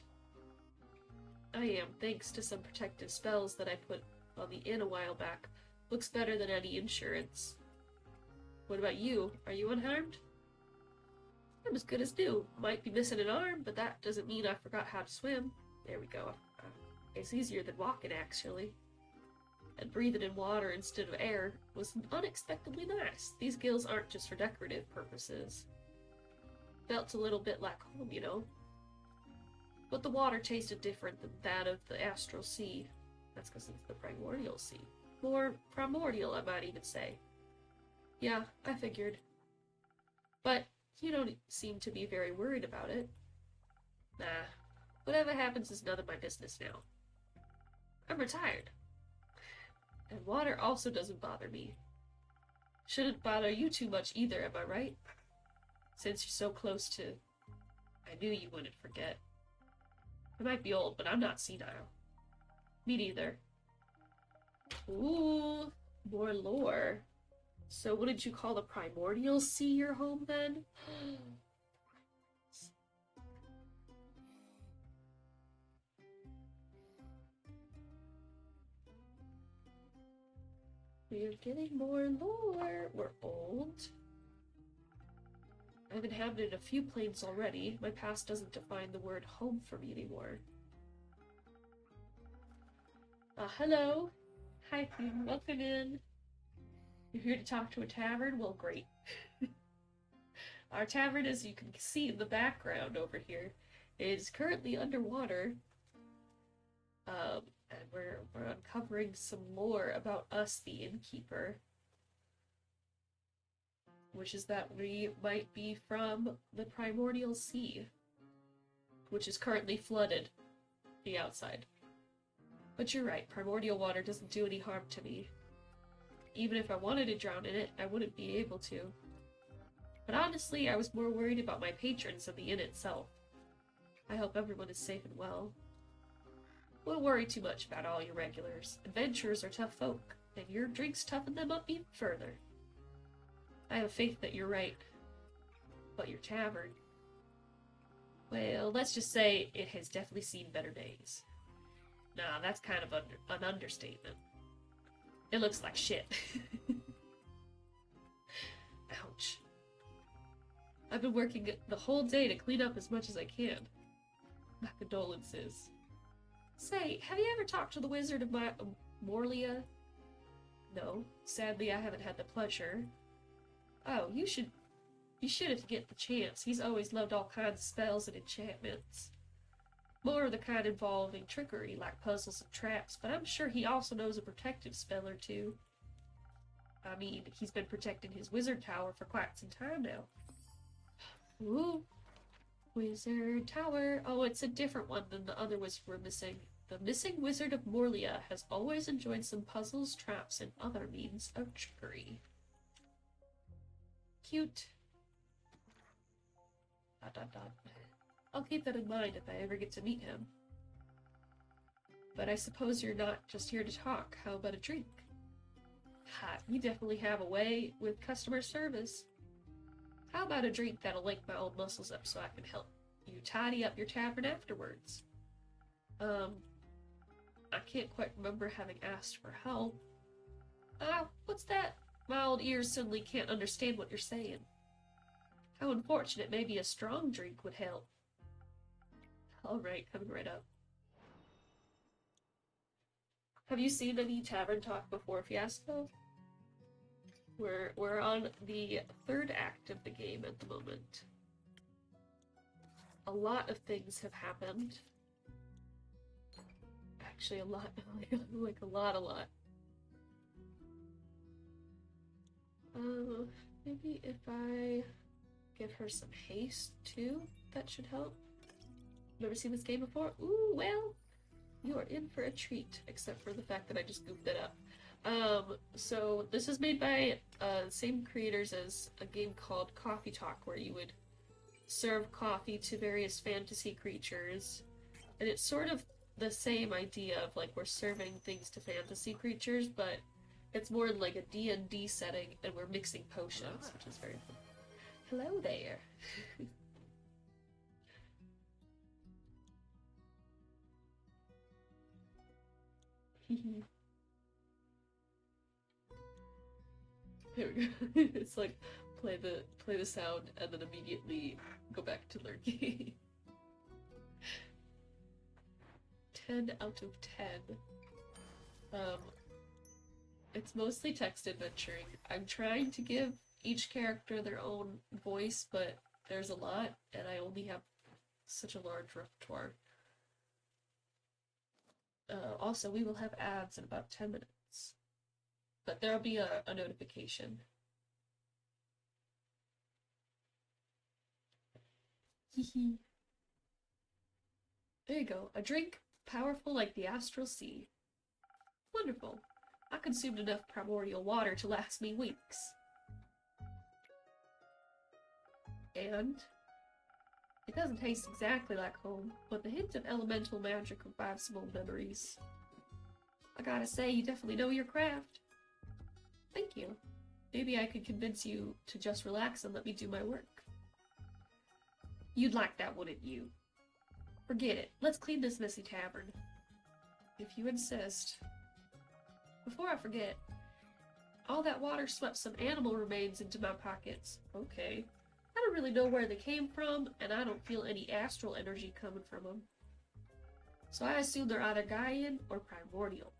[SPEAKER 1] I am, thanks to some protective spells that I put on the inn a while back. Looks better than any insurance. What about you? Are you unharmed? I'm as good as new. Might be missing an arm, but that doesn't mean I forgot how to swim. There we go. It's easier than walking, actually. And breathing in water instead of air was unexpectedly nice. These gills aren't just for decorative purposes. Felt a little bit like home, you know? But the water tasted different than that of the astral sea. That's because it's the primordial sea. More primordial, I might even say. Yeah, I figured. But you don't seem to be very worried about it. Nah, whatever happens is none of my business now. I'm retired. And water also doesn't bother me. Shouldn't bother you too much either, am I right? Since you're so close to... I knew you wouldn't forget. I might be old, but I'm not senile. Me neither. Ooh, more lore. So what did you call the primordial sea your home then? We're getting more lore. We're old. I've inhabited a few planes already. My past doesn't define the word home for me anymore. Hello. Hi, student. Welcome in. You're here to talk to a tavern? Well, great. Our tavern, as you can see in the background over here, is currently underwater. And we're uncovering some lore about us, the innkeeper. Which is that we might be from the primordial sea, which is currently flooded, the outside. But you're right, primordial water doesn't do any harm to me. Even if I wanted to drown in it, I wouldn't be able to. But honestly, I was more worried about my patrons than the inn itself. I hope everyone is safe and well. Wouldn't worry too much about all your regulars. Adventurers are tough folk, and your drinks toughen them up even further. I have faith that you're right. But your tavern... well, let's just say it has definitely seen better days. Nah, that's kind of an understatement. It looks like shit. Ouch. I've been working the whole day to clean up as much as I can. My condolences. Say, have you ever talked to the Wizard of Morlia? No, sadly I haven't had the pleasure. Oh, you should if you get the chance. He's always loved all kinds of spells and enchantments. More of the kind involving trickery, like puzzles and traps, but I'm sure he also knows a protective spell or two. I mean, he's been protecting his wizard tower for quite some time now. Ooh. Wizard tower. Oh, it's a different one than the other wizard we're missing. The missing Wizard of Morlia has always enjoyed some puzzles, traps, and other means of trickery. Cute. ... I'll keep that in mind if I ever get to meet him. But I suppose you're not just here to talk. How about a drink? Ha, you definitely have a way with customer service. How about a drink that'll link my old muscles up so I can help you tidy up your tavern afterwards? I can't quite remember having asked for help. What's that? My old ears suddenly can't understand what you're saying. How unfortunate, maybe a strong drink would help. Alright, coming right up. Have you seen any tavern talk before, Fiasco? We're on the third act of the game at the moment. A lot of things have happened. Actually, a lot. Like a lot. Maybe if I give her some haste, too? That should help. Never seen this game before? Ooh, well, you are in for a treat, except for the fact that I just goofed it up. So this is made by the same creators as a game called Coffee Talk, where you would serve coffee to various fantasy creatures. And it's sort of the same idea of, like, we're serving things to fantasy creatures, but it's more in, like, a D&D setting, and we're mixing potions, which is very fun. Hello there! There we go. It's like play the sound and then immediately go back to learn game. 10 out of 10. It's mostly text adventuring. I'm trying to give each character their own voice, but there's a lot, and I only have such a large repertoire. Also, we will have ads in about 10 minutes. But there'll be a notification. Hehe. There you go. A drink powerful like the astral sea. Wonderful. I consumed enough primordial water to last me weeks. And it doesn't taste exactly like home, but the hint of elemental magic revives some old memories. I gotta say, you definitely know your craft. Thank you. Maybe I could convince you to just relax and let me do my work. You'd like that, wouldn't you? Forget it. Let's clean this messy tavern. If you insist. Before I forget, all that water swept some animal remains into my pockets. Okay. I don't really know where they came from, and I don't feel any astral energy coming from them. So I assume they're either Gaian or primordial.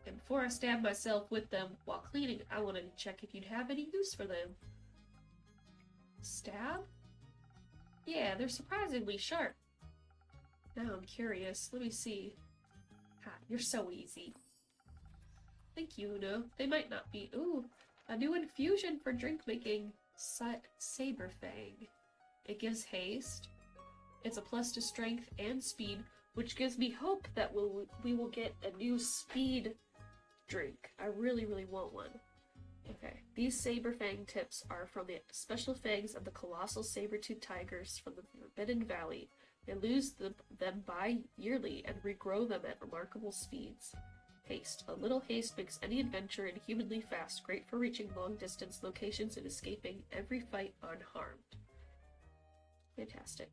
[SPEAKER 1] And before I stab myself with them while cleaning, I wanted to check if you'd have any use for them. Stab? Yeah, they're surprisingly sharp. Now I'm curious. Let me see. Ha, you're so easy. Thank you, Una. They might not be. Ooh, a new infusion for drink making. Saber Fang. It gives haste. It's a plus to strength and speed, which gives me hope that we will get a new speed drink. I really, really want one. Okay, these Saber Fang tips are from the special fangs of the colossal saber-toothed tigers from the Forbidden Valley. They lose them bi-yearly and regrow them at remarkable speeds. Haste. A little haste makes any adventure inhumanly fast, great for reaching long-distance locations and escaping every fight unharmed. Fantastic.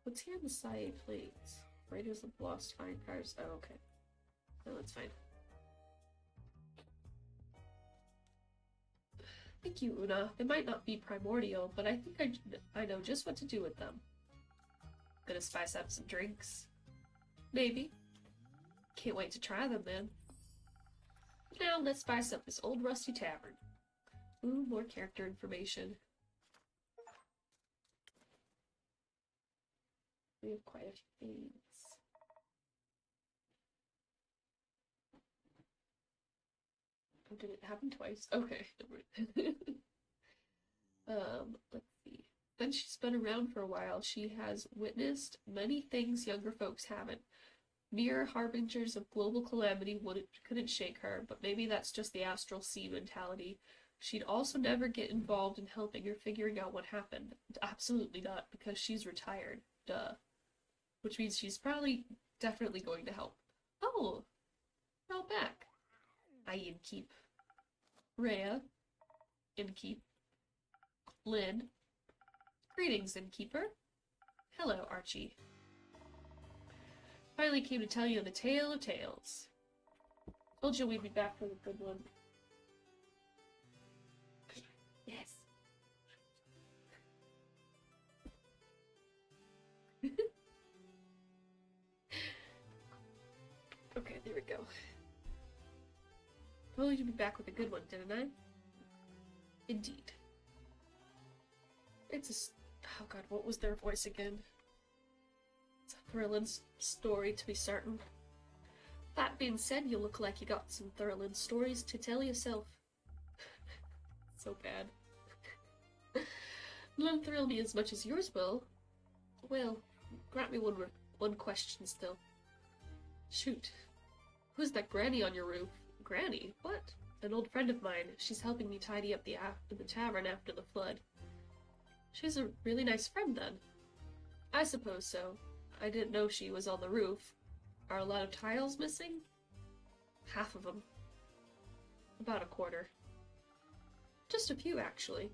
[SPEAKER 1] What's here on the side plates? Raiders of Lost Fine Cars. Oh, okay. No, that's fine. Thank you, Una. They might not be primordial, but I think I know just what to do with them. Gonna spice up some drinks? Maybe. Can't wait to try them, then. Now let's spice up this old rusty tavern. Ooh, more character information. We have quite a few things. Oh, did it happen twice? Okay. Let's see. Then she's been around for a while. She has witnessed many things younger folks haven't. Mere harbingers of global calamity couldn't shake her, but maybe that's just the astral sea mentality. She'd also never get involved in helping or figuring out what happened. Absolutely not, because she's retired. Duh. Which means she's probably definitely going to help. Oh! We're all back. I Innkeep. Rhea. Innkeep. Lynn. Greetings, Innkeeper. Hello, Archie. Finally came to tell you the tale of tales. Told you we'd be back for the good one. Yes. Okay, there we go. Told you to be back with a good one, didn't I? Indeed. It's a... Oh god, what was their voice again? It's a thrilling story, to be certain. That being said, you look like you got some thrilling stories to tell yourself. So bad. None thrill me as much as yours will. Well, grant me one question still. Shoot. Who's that granny on your roof? Granny? What? An old friend of mine. She's helping me tidy up the tavern after the flood. She's a really nice friend, then. I suppose so. I didn't know she was on the roof. Are a lot of tiles missing? Half of them. About a quarter. Just a few, actually.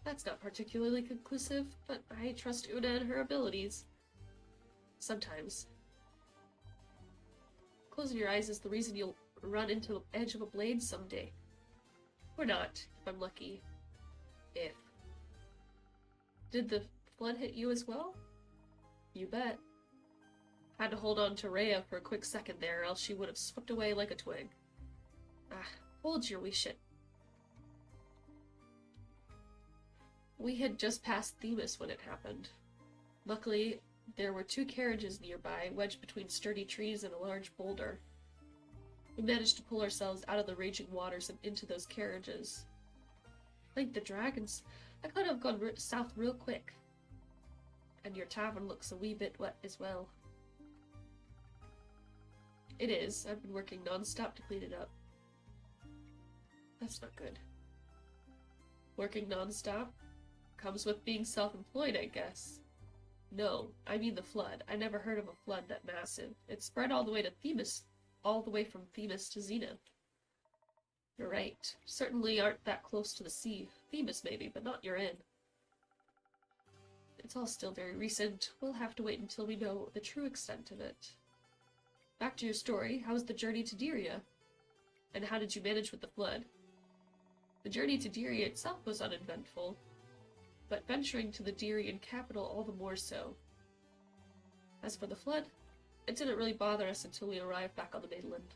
[SPEAKER 1] That's not particularly conclusive, but I trust Una and her abilities. Sometimes. Closing your eyes is the reason you'll run into the edge of a blade someday. Or not, if I'm lucky. If. Did the flood hit you as well? You bet. Had to hold on to Rhea for a quick second there, else she would have swept away like a twig. Ah, hold your wee shit. We had just passed Themis when it happened. Luckily, there were 2 carriages nearby, wedged between sturdy trees and a large boulder. We managed to pull ourselves out of the raging waters and into those carriages. Thank the dragons. I could have gone south real quick. And your tavern looks a wee bit wet as well. It is. I've been working non-stop to clean it up. That's not good. Working non-stop? Comes with being self-employed, I guess. No, I mean the flood. I never heard of a flood that massive. It spread all the way to Themis, all the way from Themis to Zenith. You're right. Certainly aren't that close to the sea. Themis maybe, but not your inn. It's all still very recent. We'll have to wait until we know the true extent of it. Back to your story. How was the journey to Dyria? And how did you manage with the flood? The journey to Dyria itself was uneventful, but venturing to the Dyrian capital all the more so. As for the flood, it didn't really bother us until we arrived back on the mainland.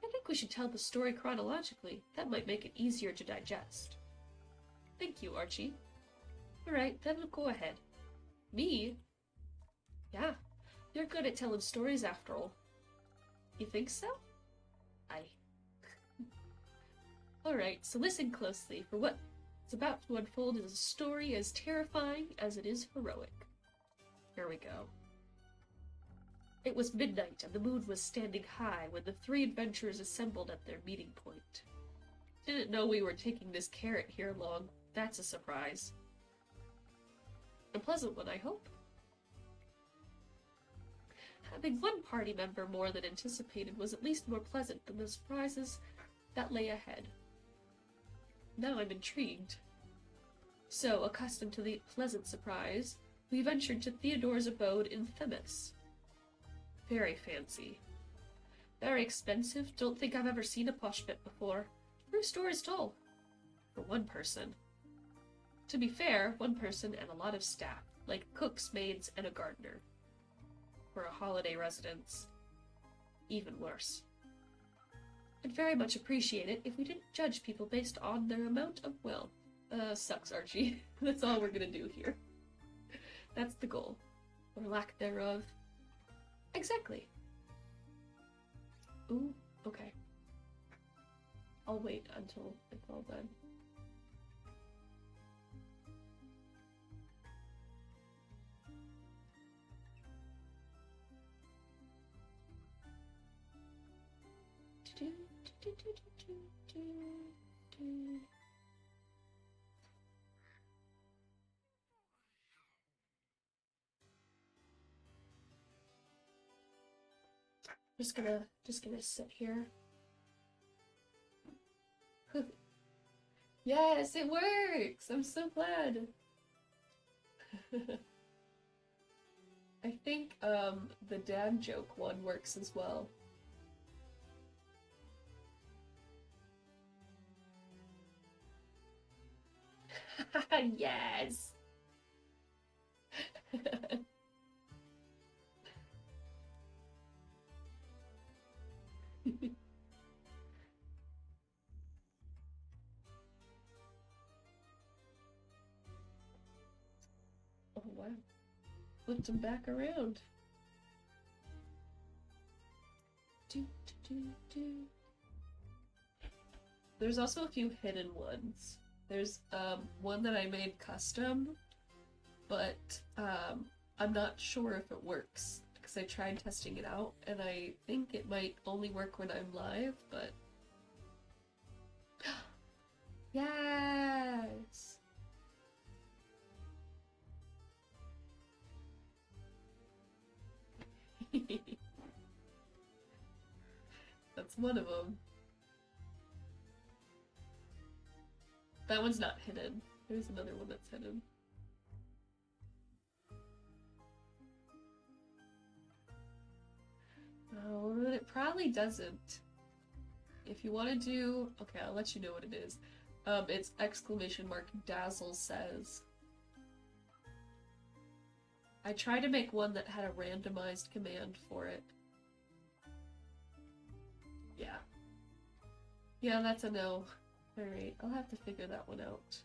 [SPEAKER 1] I think we should tell the story chronologically. That might make it easier to digest. Thank you, Archie. Alright, then go ahead. Me? Yeah, you're good at telling stories after all. You think so? Aye. Alright, so listen closely, for what's about to unfold is a story as terrifying as it is heroic. Here we go. It was midnight, and the moon was standing high when the 3 adventurers assembled at their meeting point. Didn't know we were taking this carrot here long. That's a surprise. A pleasant one, I hope. Having one party member more than anticipated was at least more pleasant than the surprises that lay ahead. Now I'm intrigued. So, accustomed to the pleasant surprise, we ventured to Theodore's abode in Themis. Very fancy. Very expensive. Don't think I've ever seen a posh bit before. True stories told. For one person. To be fair, one person and a lot of staff, like cooks, maids, and a gardener. For a holiday residence, even worse. I'd very much appreciate it if we didn't judge people based on their amount of wealth. Sucks, Archie. That's all we're gonna do here. That's the goal. Or lack thereof. Exactly. Ooh, okay. I'll wait until it's all done. Just gonna sit here. Yes, it works! I'm so glad. I think the dad joke one works as well. Yes. Oh wow. Flipped him back around. Do, do, do, do. There's also a few hidden ones. There's one that I made custom, but I'm not sure if it works because I tried testing it out and I think it might only work when I'm live, but yes. That's one of them. That one's not hidden. There's another one that's hidden. Oh, it probably doesn't. If you want to do... Okay, I'll let you know what it is. It's exclamation mark Dazzle says. I tried to make one that had a randomized command for it. Yeah. Yeah, that's a no. Alright, I'll have to figure that one out.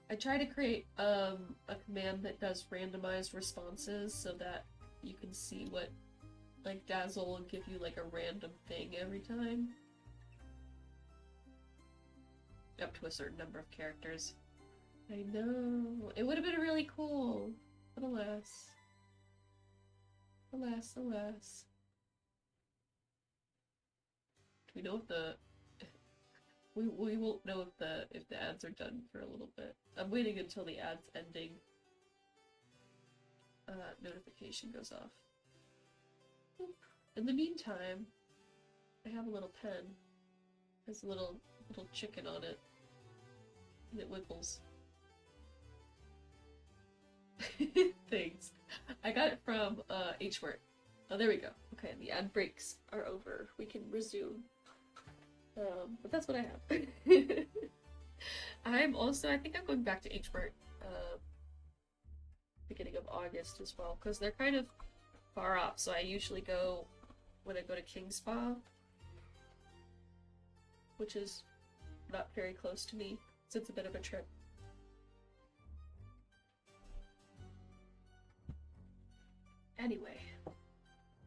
[SPEAKER 1] I try to create a command that does randomized responses so that you can see what, like, Dazzle will give you like a random thing every time. Up to a certain number of characters. I know. It would have been really cool. But alas. Alas, alas. Do we know if the... We won't know if the ads are done for a little bit. I'm waiting until the ads ending notification goes off. Oop. In the meantime, I have a little pen. It has a little chicken on it. And it wiggles. Thanks. I got it from H-Mart. Oh, there we go. Okay, the ad breaks are over. We can resume. But that's what I have. I think I'm going back to H-Mart beginning of August as well, because they're kind of far off, so I usually go when I go to King Spa, which is not very close to me, so it's a bit of a trip. Anyway,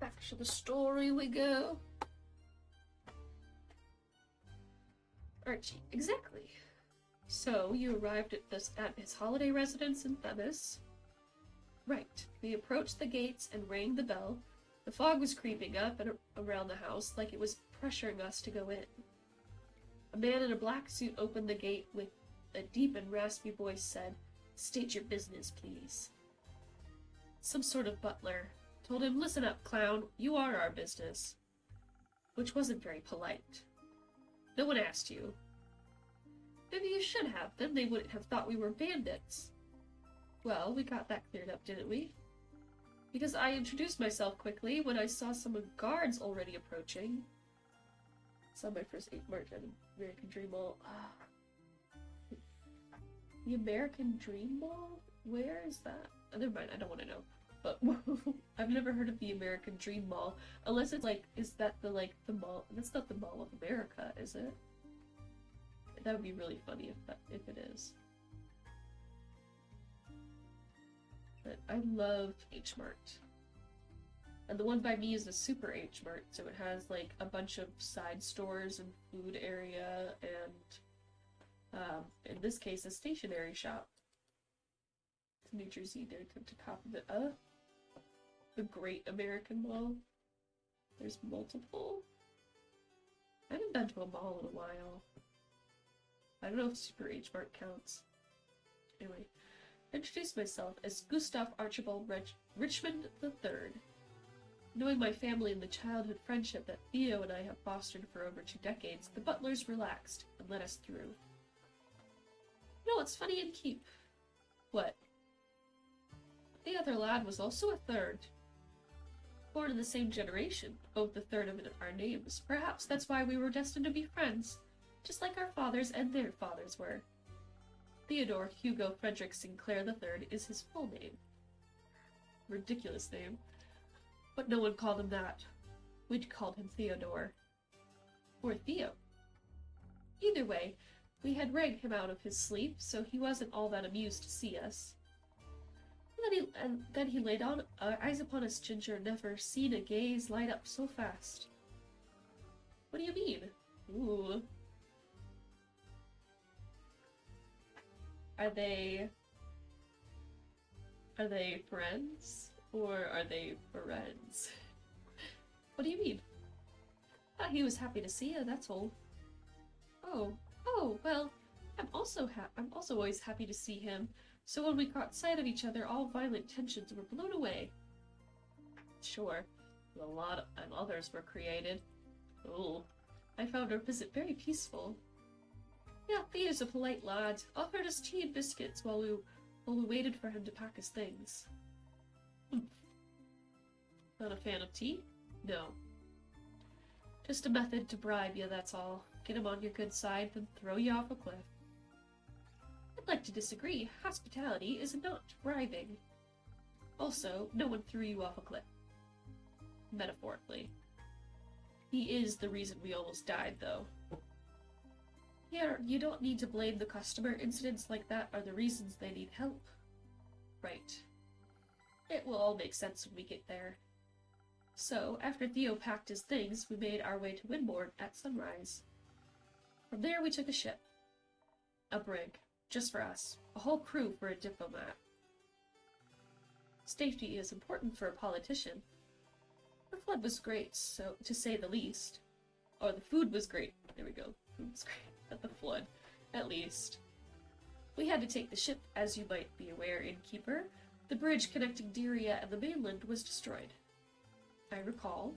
[SPEAKER 1] back to the story we go. Archie, exactly. So, you arrived at his holiday residence in Themis. Right. We approached the gates and rang the bell. The fog was creeping up and around the house like it was pressuring us to go in. A man in a black suit opened the gate with a deep and raspy voice said, "State your business, please." Some sort of butler told him, "Listen up, clown, you are our business." Which wasn't very polite. No one asked you. Maybe you should have, then they wouldn't have thought we were bandits. Well, we got that cleared up, didn't we? Because I introduced myself quickly when I saw some guards already approaching. Saw my first 8-Mart at American Dream Mall. The American Dream Mall? Where is that? Oh, never mind, I don't want to know. But I've never heard of the American Dream Mall, unless it's like, is that the mall? That's not the Mall of America, is it? That would be really funny if it is. But I love H-Mart. And the one by me is a super H-Mart, so it has like a bunch of side stores and food area and in this case a stationery shop. It's New Jersey, they're to top of it. The Great American Mall. There's multiple. I haven't been to a mall in a while. I don't know if Super H-Mart counts. Anyway, I introduced myself as Gustav Archibald Richmond III. Knowing my family and the childhood friendship that Theo and I have fostered for over 2 decades, the butlers relaxed and let us through. You know what's funny and keep? What? The other lad was also a third. Born in the same generation, both the third of our names. Perhaps that's why we were destined to be friends, just like our fathers and their fathers were. Theodore Hugo Frederick Sinclair III is his full name. Ridiculous name. But no one called him that. We'd called him Theodore. Or Theo. Either way, we had ragged him out of his sleep, so he wasn't all that amused to see us. And then he laid on eyes upon us, Ginger, never seen a gaze light up so fast. What do you mean? Ooh. Are they friends? Or are they friends? What do you mean? He was happy to see you, that's all. Oh, well, I'm also always happy to see him. So when we caught sight of each other, all violent tensions were blown away. Sure, a lot of others were created. Oh, I found our visit very peaceful. Yeah, Theo's a polite lad. Offered us tea and biscuits while we waited for him to pack his things. Not a fan of tea? No. Just a method to bribe you, that's all. Get him on your good side, then throw you off a cliff. like to disagree. Hospitality is not bribing. Also, no one threw you off a cliff. Metaphorically. He is the reason we almost died, though. Here, you don't need to blame the customer. Incidents like that are the reasons they need help. Right. It will all make sense when we get there. So, after Theo packed his things, we made our way to Windbourne at sunrise. From there, we took a ship. A brig. Just for us. A whole crew for a diplomat. Safety is important for a politician. The flood was great, so to say the least. Or the food was great. There we go. Food was great. At the flood, at least. We had to take the ship, as you might be aware, Innkeeper. The bridge connecting Diria and the mainland was destroyed. I recall.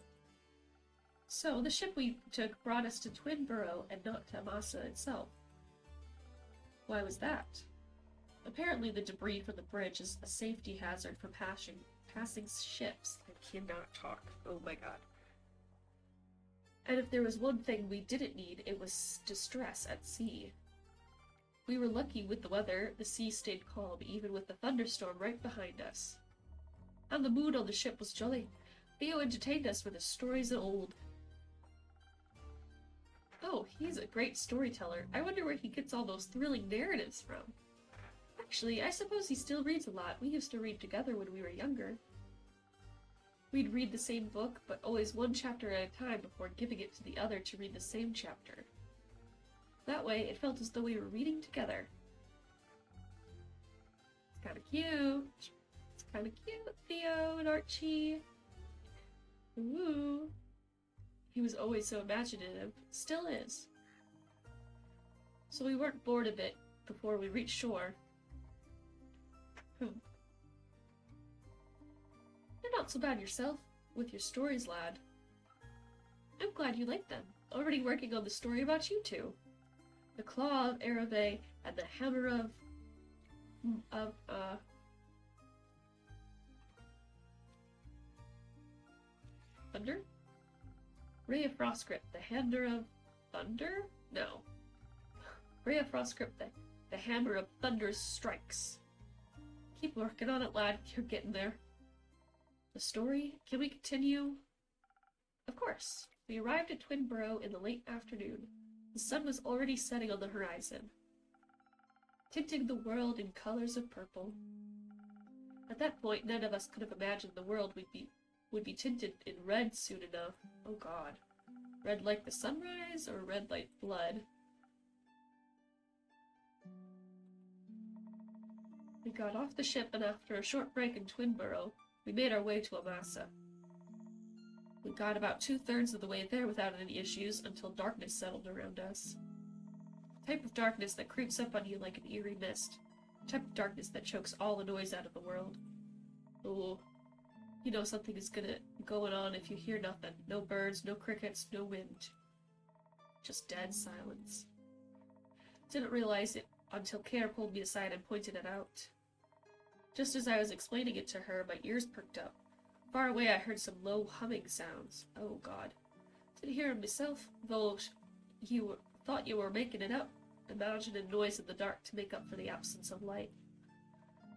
[SPEAKER 1] So, the ship we took brought us to Twinborough and not to Amasa itself. Why was that? Apparently the debris from the bridge is a safety hazard for passing ships. I cannot talk. Oh my god. And if there was one thing we didn't need, it was distress at sea. We were lucky with the weather. The sea stayed calm, even with the thunderstorm right behind us. And the mood on the ship was jolly. Theo entertained us with his stories of old. Oh, he's a great storyteller. I wonder where he gets all those thrilling narratives from. Actually, I suppose he still reads a lot. We used to read together when we were younger. We'd read the same book, but always one chapter at a time before giving it to the other to read the same chapter. That way, it felt as though we were reading together. It's kind of cute. It's kind of cute, Theo and Archie. Ooh. He was always so imaginative. Still is. So we weren't bored a bit before we reached shore. You're not so bad yourself with your stories, lad. I'm glad you like them. Already working on the story about you two. The Claw of Ereve and the Hammer of Thunder? Ray of Frostgrip, the Hammer of Thunder? No. Ray of Frostgrip, the Hammer of Thunder's Strikes. Keep working on it, lad. You're getting there. The story? Can we continue? Of course. We arrived at Twinborough in the late afternoon. The sun was already setting on the horizon, tinting the world in colors of purple. At that point, none of us could have imagined the world would be tinted in red soon enough. Oh god. Red like the sunrise, or red like blood? We got off the ship, and after a short break in Twinborough, we made our way to Amasa. We got about 2/3 of the way there without any issues until darkness settled around us. The type of darkness that creeps up on you like an eerie mist. The type of darkness that chokes all the noise out of the world. Oh, you know something is going on if you hear nothing. No birds, no crickets, no wind. Just dead silence. Didn't realize it until Care pulled me aside and pointed it out. Just as I was explaining it to her, my ears perked up. Far away I heard some low humming sounds. Oh god. Didn't hear it myself, though you thought you were making it up. Imagining noise in the dark to make up for the absence of light.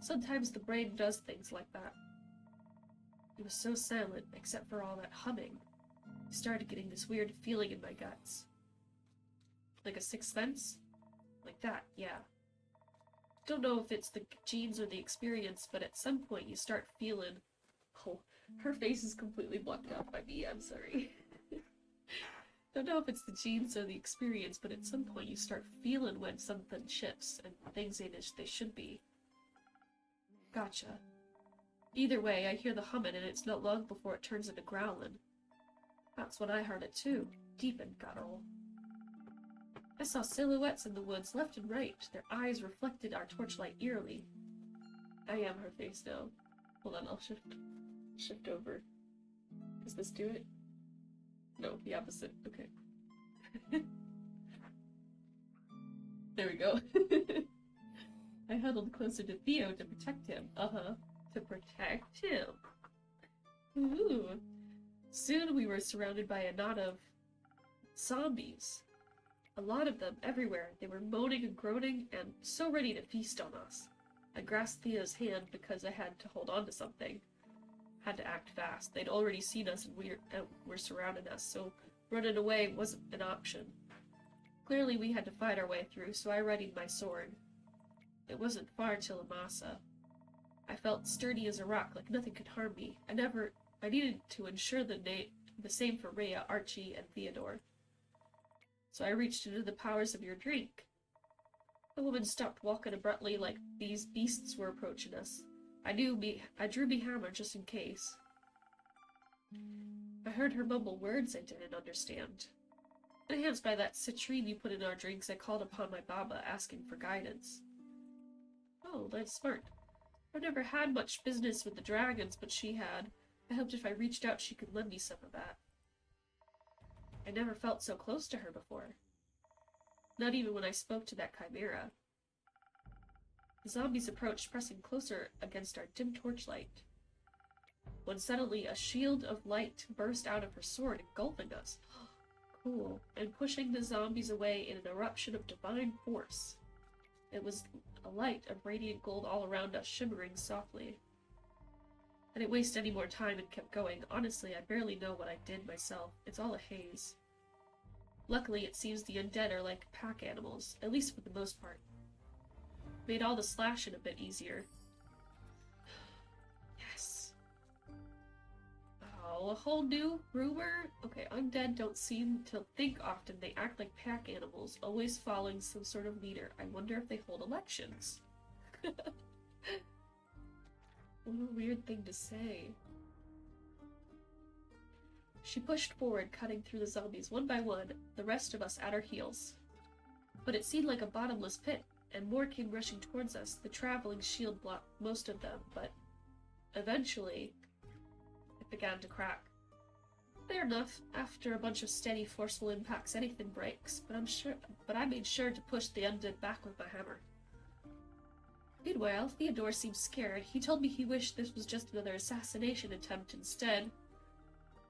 [SPEAKER 1] Sometimes the brain does things like that. It was so silent, except for all that humming. I started getting this weird feeling in my guts. Like a sixth sense? Like that, yeah. Don't know if it's the genes or the experience, but at some point you start feeling... Oh, her face is completely blocked out by me, I'm sorry. Don't know if it's the genes or the experience, but at some point you start feeling when something shifts and things ain't as they should be. Gotcha. Either way, I hear the humming and it's not long before it turns into growling. That's when I heard it too, deep and guttural. I saw silhouettes in the woods left and right, their eyes reflected our torchlight eerily. I am her face now. Hold on, I'll shift over. Does this do it? No, the opposite. Okay. There we go. I huddled closer to Theo to protect him. To protect him. Ooh. Soon we were surrounded by a knot of zombies. A lot of them, everywhere. They were moaning and groaning, and so ready to feast on us. I grasped Thea's hand because I had to hold on to something. Had to act fast. They'd already seen us and were surrounding us, so running away wasn't an option. Clearly we had to fight our way through, so I readied my sword. It wasn't far till Amasa. I felt sturdy as a rock, like nothing could harm me. I needed to ensure the same for Rhea, Archie, and Theodore. So I reached into the powers of your drink. The woman stopped walking abruptly like these beasts were approaching us. I drew me hammer just in case. I heard her mumble words I didn't understand. Enhanced by that citrine you put in our drinks, I called upon my Baba, asking for guidance. Oh, that's smart. I've never had much business with the dragons, but she had. I hoped if I reached out she could lend me some of that. I never felt so close to her before. Not even when I spoke to that chimera. The zombies approached, pressing closer against our dim torchlight. When suddenly a shield of light burst out of her sword, engulfing us. Cool. And pushing the zombies away in an eruption of divine force. It was a light of radiant gold all around us, shimmering softly. I didn't waste any more time and kept going. Honestly, I barely know what I did myself. It's all a haze. Luckily, it seems the undead are like pack animals, at least for the most part. Made all the slashing a bit easier. Yes. Oh, a whole new rumor? Okay, undead don't seem to think often. They act like pack animals, always following some sort of leader. I wonder if they hold elections. What a weird thing to say. She pushed forward, cutting through the zombies one by one, the rest of us at her heels. But it seemed like a bottomless pit, and more came rushing towards us. The traveling shield blocked most of them, but eventually it began to crack. Fair enough. After a bunch of steady, forceful impacts, anything breaks, but I made sure to push the undead back with my hammer. Meanwhile, Theodore seemed scared. He told me he wished this was just another assassination attempt instead.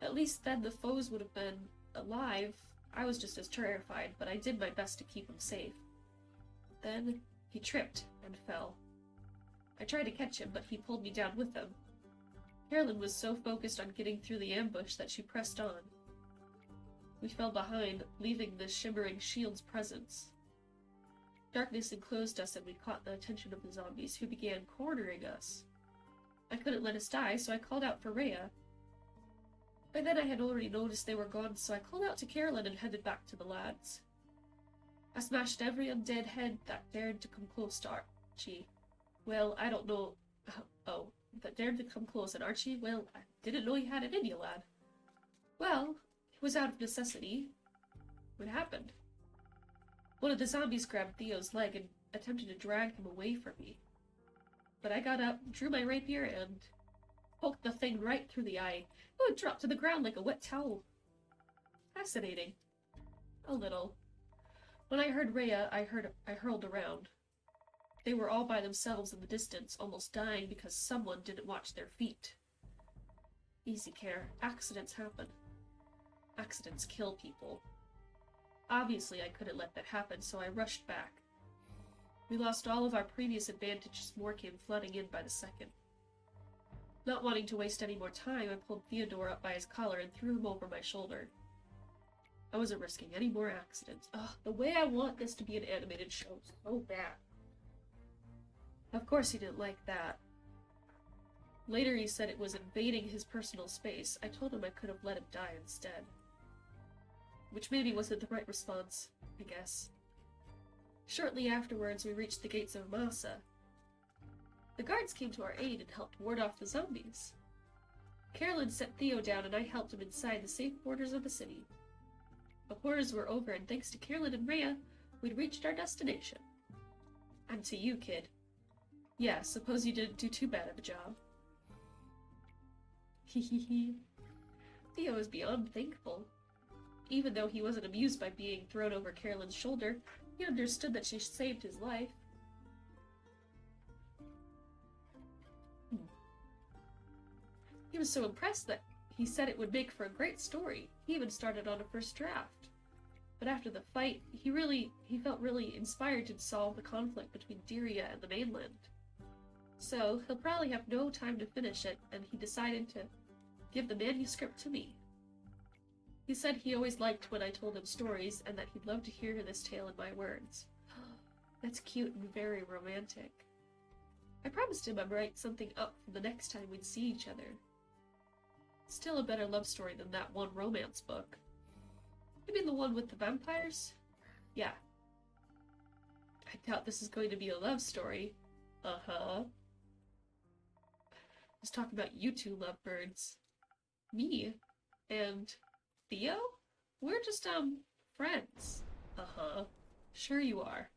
[SPEAKER 1] At least then the foes would have been alive. I was just as terrified, but I did my best to keep him safe. Then he tripped and fell. I tried to catch him, but he pulled me down with him. Carolyn was so focused on getting through the ambush that she pressed on. We fell behind, leaving the shimmering shield's presence. Darkness enclosed us, and we caught the attention of the zombies, who began cornering us. I couldn't let us die, so I called out for Rhea. By then I had already noticed they were gone, so I called out to Carolyn and headed back to the lads. I smashed every undead head that dared to come close to Archie. Well, I don't know... Oh, that dared to come close, and Archie, well, I didn't know he had it in you, lad. Well, it was out of necessity. What happened? One of the zombies grabbed Theo's leg and attempted to drag him away from me. But I got up, drew my rapier, and poked the thing right through the eye. Oh, it dropped to the ground like a wet towel. Fascinating. A little. When I heard Rhea, I hurled around. They were all by themselves in the distance, almost dying because someone didn't watch their feet. Easy care. Accidents happen. Accidents kill people. Obviously, I couldn't let that happen, so I rushed back. We lost all of our previous advantages. More came flooding in by the second. Not wanting to waste any more time, I pulled Theodore up by his collar and threw him over my shoulder. I wasn't risking any more accidents. Ugh, the way I want this to be an animated show so bad. Of course he didn't like that. Later he said it was invading his personal space. I told him I could have let him die instead. Which maybe wasn't the right response, I guess. Shortly afterwards, we reached the gates of Masa. The guards came to our aid and helped ward off the zombies. Carolyn set Theo down and I helped him inside the safe borders of the city. The horrors were over, and thanks to Carolyn and Rhea, we'd reached our destination. And to you, kid. Yeah, suppose you didn't do too bad of a job. Hehehe. Theo was beyond thankful. Even though he wasn't amused by being thrown over Carolyn's shoulder, he understood that she saved his life. He was so impressed that he said it would make for a great story. He even started on a first draft. But after the fight, he felt really inspired to solve the conflict between Dyria and the mainland. So, he'll probably have no time to finish it, and he decided to give the manuscript to me. He said he always liked when I told him stories, and that he'd love to hear this tale in my words. That's cute and very romantic. I promised him I'd write something up for the next time we'd see each other. Still a better love story than that one romance book. You mean the one with the vampires? Yeah. I doubt this is going to be a love story. Uh-huh. I was talking about you two lovebirds. Me and Theo? We're just, friends. Uh-huh. Sure you are.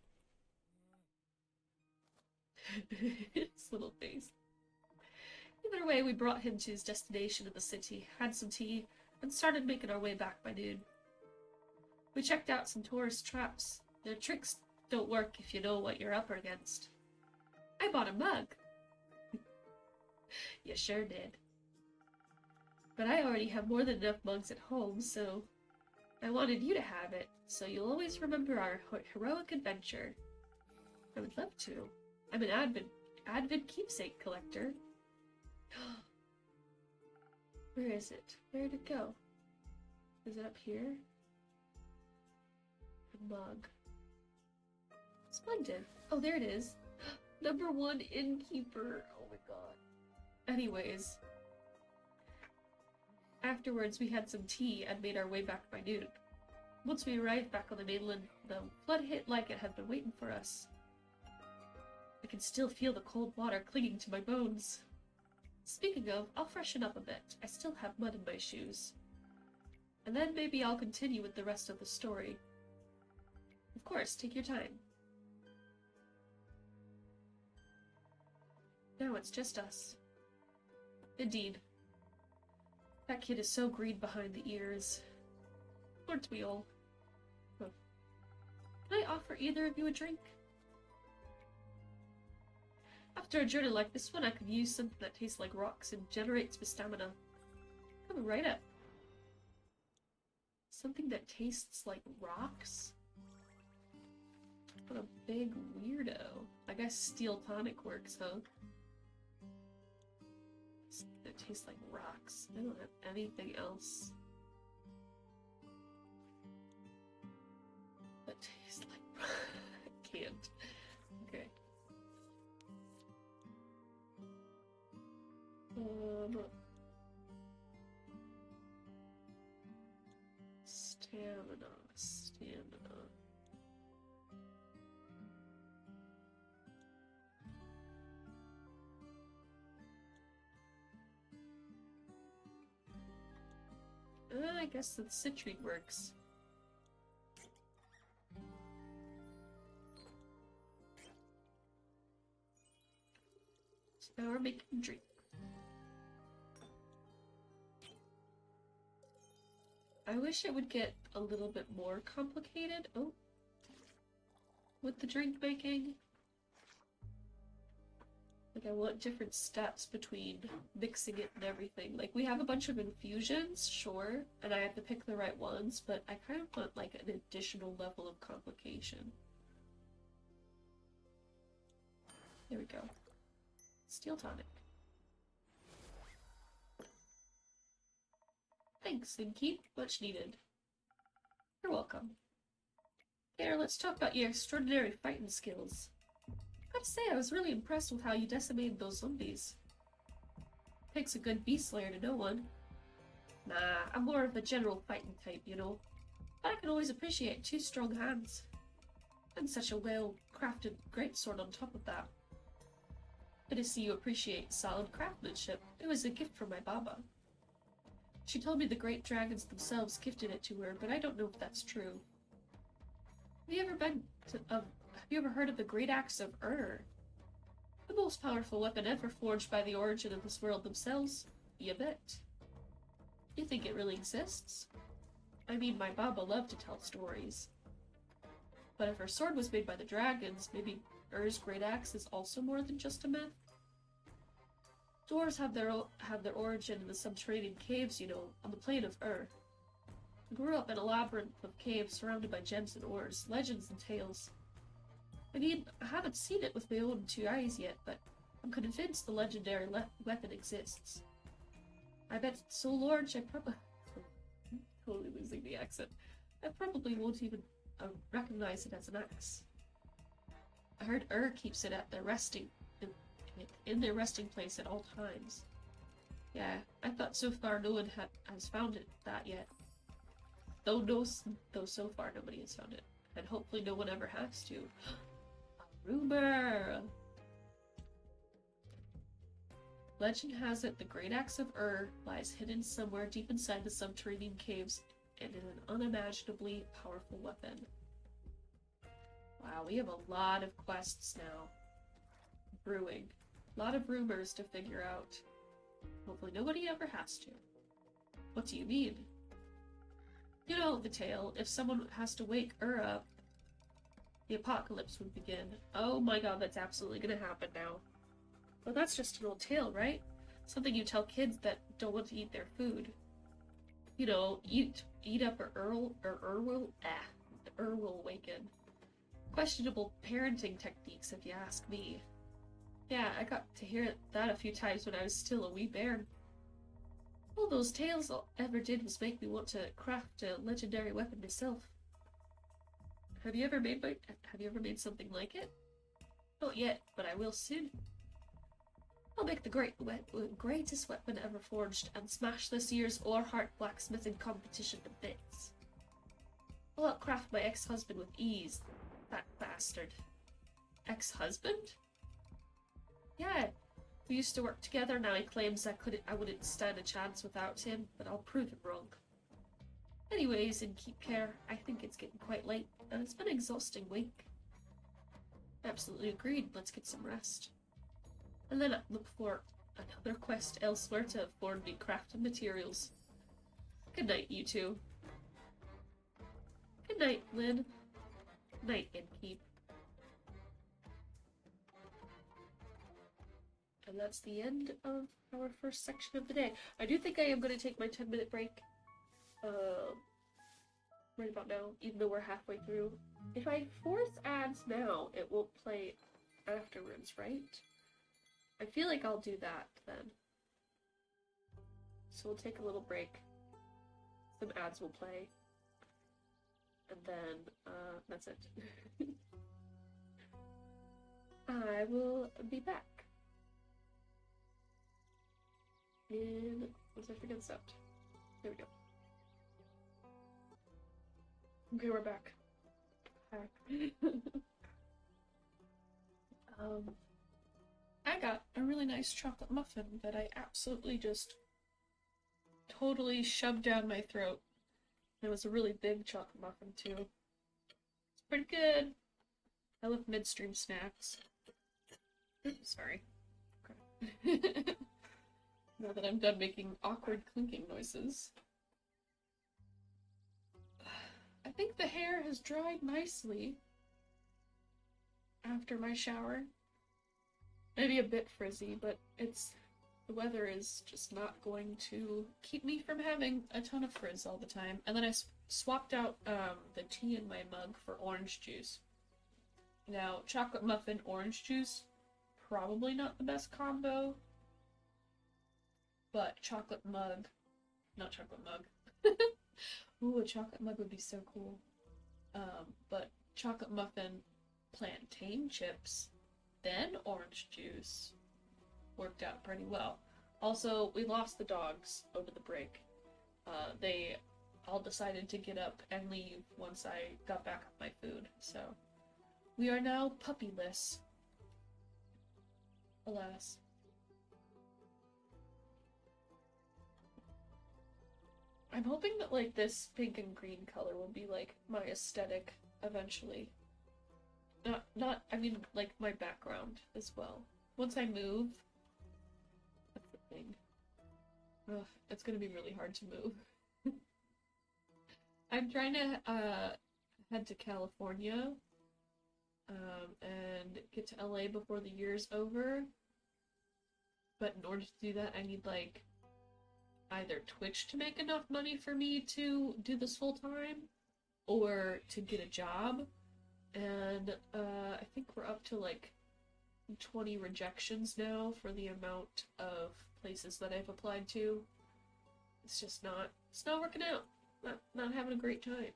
[SPEAKER 1] His little face. Either way, we brought him to his destination in the city, had some tea, and started making our way back by noon. We checked out some tourist traps. Their tricks don't work if you know what you're up against. I bought a mug. You sure did. But I already have more than enough mugs at home, so I wanted you to have it, so you'll always remember our heroic adventure. I would love to. I'm an avid keepsake collector. Where is it? Where'd it go? Is it up here? The mug. Splendid. Oh, there it is. Number 1 innkeeper. Oh my god. Anyways. Afterwards, we had some tea and made our way back by noon. Once we arrived back on the mainland, the flood hit like it had been waiting for us. I can still feel the cold water clinging to my bones. Speaking of, I'll freshen up a bit. I still have mud in my shoes. And then maybe I'll continue with the rest of the story. Of course, take your time. Now it's just us. Indeed. That kid is so green behind the ears. Aren't we all? Huh. Can I offer either of you a drink? After a journey like this one, I could use something that tastes like rocks and generates with stamina. Coming right up. Something that tastes like rocks? What a big weirdo. I guess steel tonic works, huh? Something that tastes like rocks. I don't have anything else that tastes like I can't. Okay. Stamina. I guess the citrine works. So now we're making a drink. I wish it would get a little bit more complicated. Oh. With the drink making. Like, I want different steps between mixing it and everything. Like, we have a bunch of infusions, sure, and I have to pick the right ones, but I kind of want, like, an additional level of complication. There we go. Steel tonic. Thanks, Inkeep. Much needed. You're welcome. Here, let's talk about your extraordinary fighting skills. I gotta say, I was really impressed with how you decimated those zombies. Takes a good beast slayer to know one. Nah, I'm more of a general fighting type, you know. But I can always appreciate 2 strong hands. And such a well-crafted greatsword on top of that. Good to see you appreciate solid craftsmanship. It was a gift from my Baba. She told me the great dragons themselves gifted it to her, but I don't know if that's true. Have you ever heard of the Great Axe of Ur? The most powerful weapon ever forged by the origin of this world themselves? You bet. You think it really exists? I mean, my Baba loved to tell stories. But if her sword was made by the dragons, maybe Ur's Great Axe is also more than just a myth? Dwarves have their origin in the subterranean caves, you know, on the plane of Ur. I grew up in a labyrinth of caves surrounded by gems and ores, legends and tales. I mean, I haven't seen it with my own two eyes yet, but I'm convinced the legendary weapon exists. I bet it's so large I probably... totally losing the accent. I probably won't even recognize it as an axe. I heard keeps it at their resting... in their resting place at all times. Yeah, I thought so far no one has found that yet. Though so far nobody has found it. And hopefully no one ever has to. A rumor! Legend has it the Great Axe of lies hidden somewhere deep inside the subterranean caves and is an unimaginably powerful weapon. Wow, we have a lot of quests now. Brewing. A lot of rumors to figure out. Hopefully nobody ever has to. What do you mean? You know the tale. If someone has to wake up, the apocalypse would begin. Oh my god, that's absolutely gonna happen now. Well, that's just an old tale, right? Something you tell kids that don't want to eat their food. You know, eat up or will awaken. Questionable parenting techniques, if you ask me. Yeah, I got to hear that a few times when I was still a wee bairn. All those tales ever did was make me want to craft a legendary weapon myself. Have you ever made something like it? Not yet, but I will soon. I'll make the greatest weapon ever forged and smash this year's Orhart blacksmithing competition to bits. I'll outcraft my ex-husband with ease. That bastard. Ex-husband? Yeah, we used to work together. Now he claims I wouldn't stand a chance without him, but I'll prove him wrong. Anyways, in keep care, I think it's getting quite late, and it's been an exhausting week. Absolutely agreed. Let's get some rest. And then look for another quest elsewhere to afford me crafting materials. Good night, you two. Good night, Lynn. Night, Innkeep. And that's the end of our first section of the day. I do think I am going to take my 10-minute break right about now, even though we're halfway through. If I force ads now, it won't play afterwards, right? I feel like I'll do that then. So we'll take a little break. Some ads will play. And then, that's it. I will be back. Once I figure this out. There we go. Okay, we're back. I got a really nice chocolate muffin that I absolutely just totally shoved down my throat. It was a really big chocolate muffin too. It's pretty good. I love midstream snacks. Oops, sorry. Okay. Now that I'm done making awkward clinking noises. I think the hair has dried nicely after my shower. Maybe a bit frizzy, but the weather is just not going to keep me from having a ton of frizz all the time. And then I swapped out the tea in my mug for orange juice. Now, chocolate muffin, orange juice, probably not the best combo. But chocolate mug, not chocolate mug. Ooh, a chocolate mug would be so cool. But chocolate muffin, plantain chips, then orange juice worked out pretty well. Also, we lost the dogs over the break. They all decided to get up and leave once I got back on my food, so we are now puppyless. Alas. I'm hoping that, like, this pink and green color will be, like, my aesthetic eventually. I mean, like, my background as well. Once I move, that's the thing. Ugh, it's gonna be really hard to move. I'm trying to, head to California, and get to LA before the year's over. But in order to do that, I need, like, either Twitch to make enough money for me to do this full time, or to get a job. And I think we're up to like 20 rejections now for the amount of places that I've applied to. It's not working out. Not having a great time.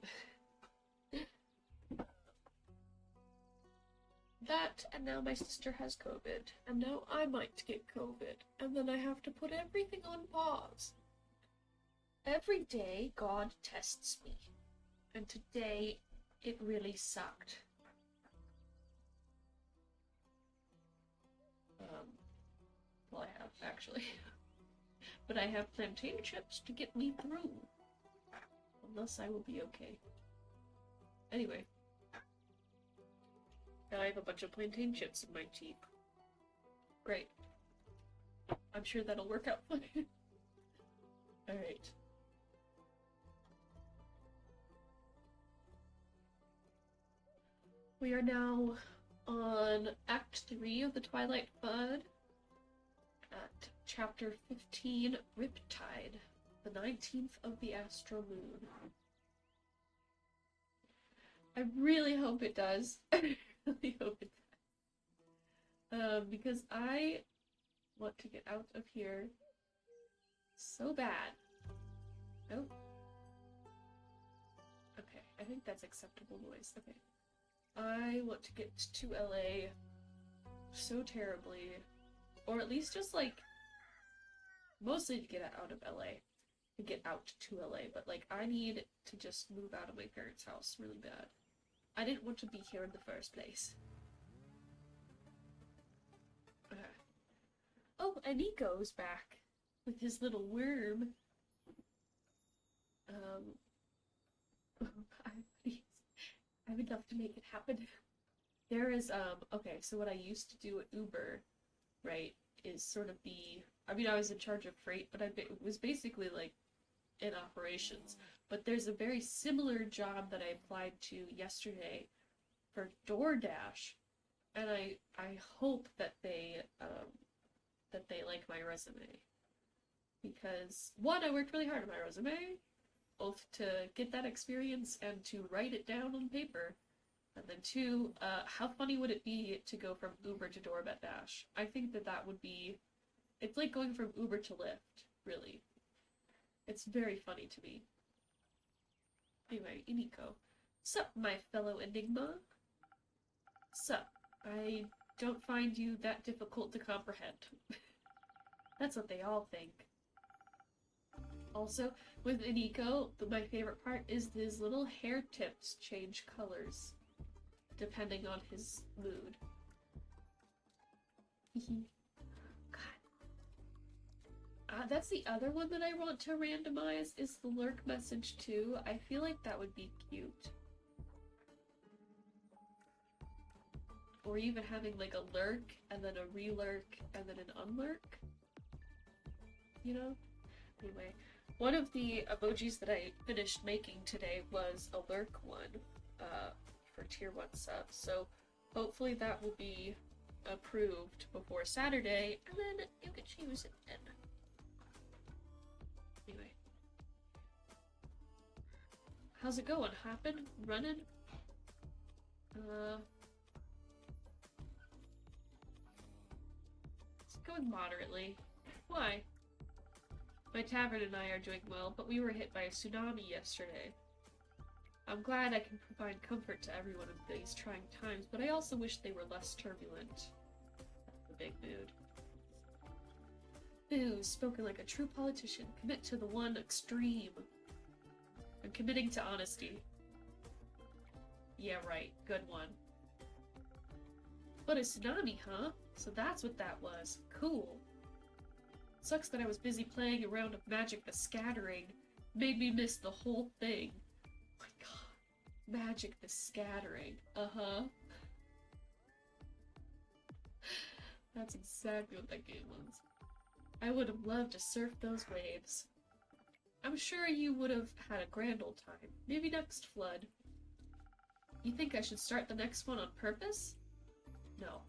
[SPEAKER 1] That, and now my sister has COVID, and now I might get COVID, and then I have to put everything on pause. Every day, God tests me, and today, it really sucked. Well, I have, actually. But I have plantain chips to get me through. Unless I will be okay. Anyway. Now I have a bunch of plantain chips in my teeth. Great. I'm sure that'll work out fine. Alright. We are now on Act 3 of the Twilight Bud. At Chapter 15, Riptide, the 19th of the Astral Moon. I really hope it does. I really hope it does. Because I want to get out of here so bad. Oh. Okay, I think that's acceptable noise. Okay. I want to get to LA so terribly. Or at least just, like, mostly to get out of LA. To get out to LA. But, like, I need to just move out of my parents' house really bad. I didn't want to be here in the first place. Okay. Oh, and Nico's back. With his little worm. I would love to make it happen. There is, okay, so what I used to do at Uber, right, is sort of I was in charge of freight, but it was basically, like, in operations. But there's a very similar job that I applied to yesterday for DoorDash, and I hope that they like my resume. Because, one, I worked really hard on my resume, both to get that experience and to write it down on paper. And then two, how funny would it be to go from Uber to DoorDash? I think that would be... It's like going from Uber to Lyft, really. It's very funny to me. Anyway, Iniko. Sup, my fellow Enigma? Sup, I don't find you that difficult to comprehend. That's what they all think. Also, with Iniko, my favorite part is his little hair tips change colors, depending on his mood. God. That's the other one that I want to randomize, is the lurk message too. I feel like that would be cute. Or even having like a lurk, and then a relurk, and then an unlurk. You know? Anyway, one of the emojis that I finished making today was a lurk one, for tier 1 subs, so hopefully that will be approved before Saturday, and then you can choose it then. Anyway. How's it going? Hopping? Running? It's going moderately. Why? My tavern and I are doing well, but we were hit by a tsunami yesterday. I'm glad I can provide comfort to everyone in these trying times, but I also wish they were less turbulent. That's the big mood. Boo, spoken like a true politician. Commit to the one extreme. I'm committing to honesty. Yeah, right. Good one. But a tsunami, huh? So that's what that was. Cool. Sucks that I was busy playing a round of Magic the Scattering. Made me miss the whole thing. Oh my god. Magic the Scattering. Uh-huh. That's exactly what that game was. I would have loved to surf those waves. I'm sure you would have had a grand old time. Maybe next flood. You think I should start the next one on purpose? No.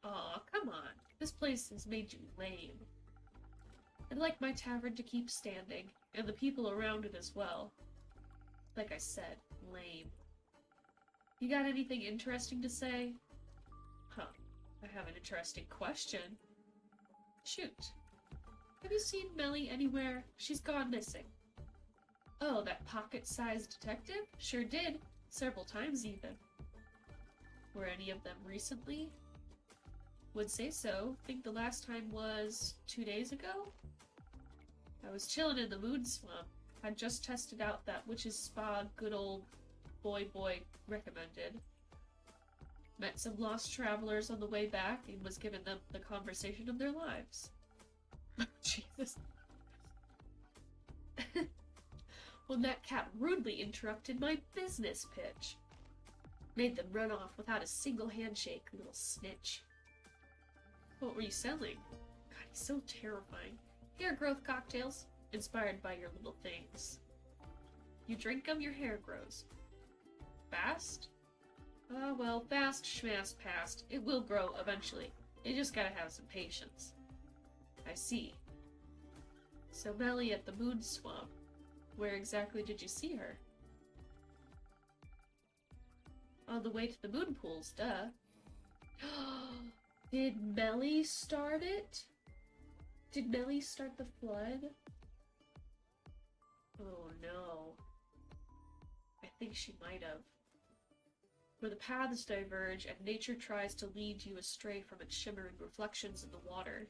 [SPEAKER 1] Aw, come on. This place has made you lame. I'd like my tavern to keep standing, and the people around it as well. Like I said, lame. You got anything interesting to say? Huh. I have an interesting question. Shoot. Have you seen Melly anywhere? She's gone missing. Oh, that pocket-sized detective? Sure did. Several times, even. Were any of them recently? Would say so. Think the last time was 2 days ago? I was chilling in the moon swamp. I'd just tested out that witch's spa good old boy recommended. Met some lost travelers on the way back and was given them the conversation of their lives. Jesus. When that cat rudely interrupted my business pitch. Made them run off without a single handshake, little snitch. What were you selling? God, he's so terrifying. Hair growth cocktails, inspired by your little things. You drink them, your hair grows. Fast? Well, fast, schmast, past. It will grow eventually. You just gotta have some patience. I see. So Melly at the moon swamp. Where exactly did you see her? On the way to the moon pools, duh. Did Melly start it? Did Melly start the flood? Oh no. I think she might have. Where the paths diverge and nature tries to lead you astray from its shimmering reflections in the water.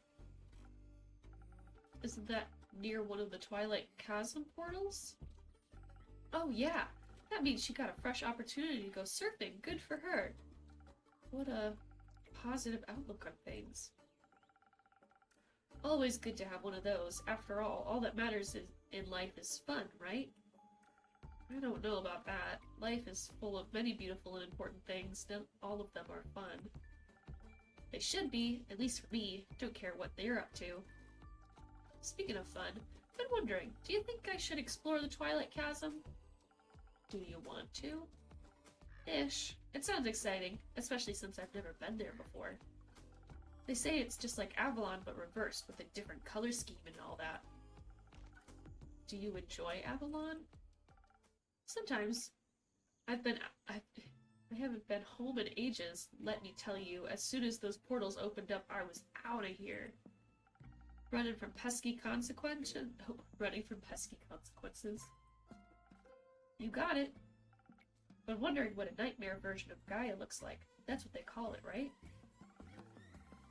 [SPEAKER 1] Isn't that near one of the Twilight Chasm portals? Oh yeah, that means she got a fresh opportunity to go surfing. Good for her. What a positive outlook on things. Always good to have one of those. After all that matters in life is fun, right? I don't know about that. Life is full of many beautiful and important things. Not all of them are fun. They should be, at least for me. Don't care what they're up to. Speaking of fun, I've been wondering, do you think I should explore the Twilight Chasm? Do you want to? Ish. It sounds exciting, especially since I've never been there before. They say it's just like Avalon but reversed with a different color scheme and all that. Do you enjoy Avalon? Sometimes. I haven't been home in ages, let me tell you. As soon as those portals opened up, I was out of here. Running from pesky consequences. You got it. Been wondering what a nightmare version of Gaia looks like. That's what they call it, right?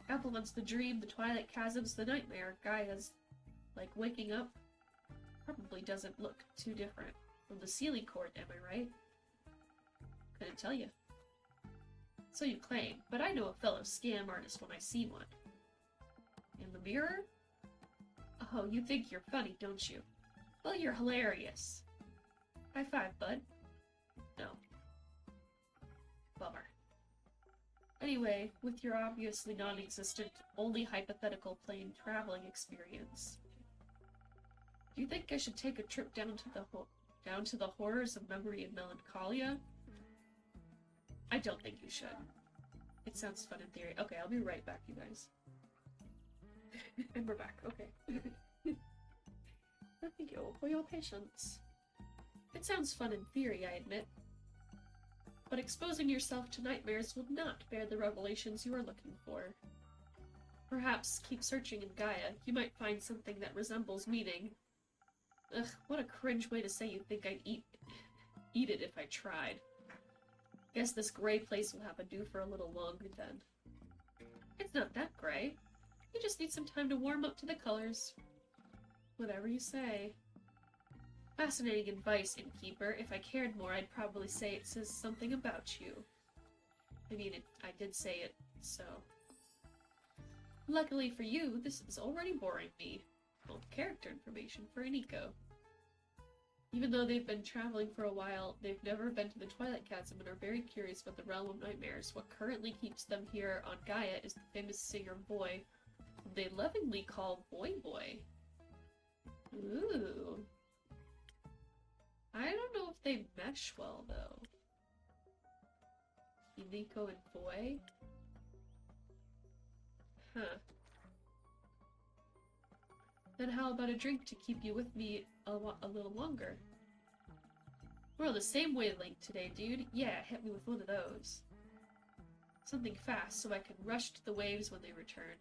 [SPEAKER 1] Avalon's the dream, the Twilight Chasm's the nightmare. Gaia's like waking up. Probably doesn't look too different from the Sealy Court, am I right? Couldn't tell you. So you claim, but I know a fellow scam artist when I see one. In the mirror? Oh, you think you're funny, don't you? Well, you're hilarious. High five, bud. No. Bummer. Anyway, with your obviously non-existent, only hypothetical plane traveling experience, do you think I should take a trip down to the horrors of memory and melancholia? I don't think you should. It sounds fun in theory. Okay, I'll be right back, you guys. And we're back. Okay. Thank you for your patience. It sounds fun in theory, I admit. But exposing yourself to nightmares will not bear the revelations you are looking for. Perhaps keep searching in Gaia. You might find something that resembles meaning. Ugh, what a cringe way to say you think I'd eat it if I tried. Guess this gray place will have a do for a little longer then. It's not that gray. You just need some time to warm up to the colors. Whatever you say. Fascinating advice, innkeeper. If I cared more, I'd probably say it says something about you. I mean, I did say it, so. Luckily for you, this is already boring me. Well, character information for Nico. Even though they've been traveling for a while, they've never been to the Twilight Chasm and are very curious about the realm of nightmares. What currently keeps them here on Gaia is the famous singer Boy, whom they lovingly call Boy Boy. Ooh. I don't know if they mesh well, though. Nico and Boy? Huh. Then how about a drink to keep you with me a little longer? We're on the same wavelength today, dude. Yeah, hit me with one of those. Something fast so I can rush to the waves when they return.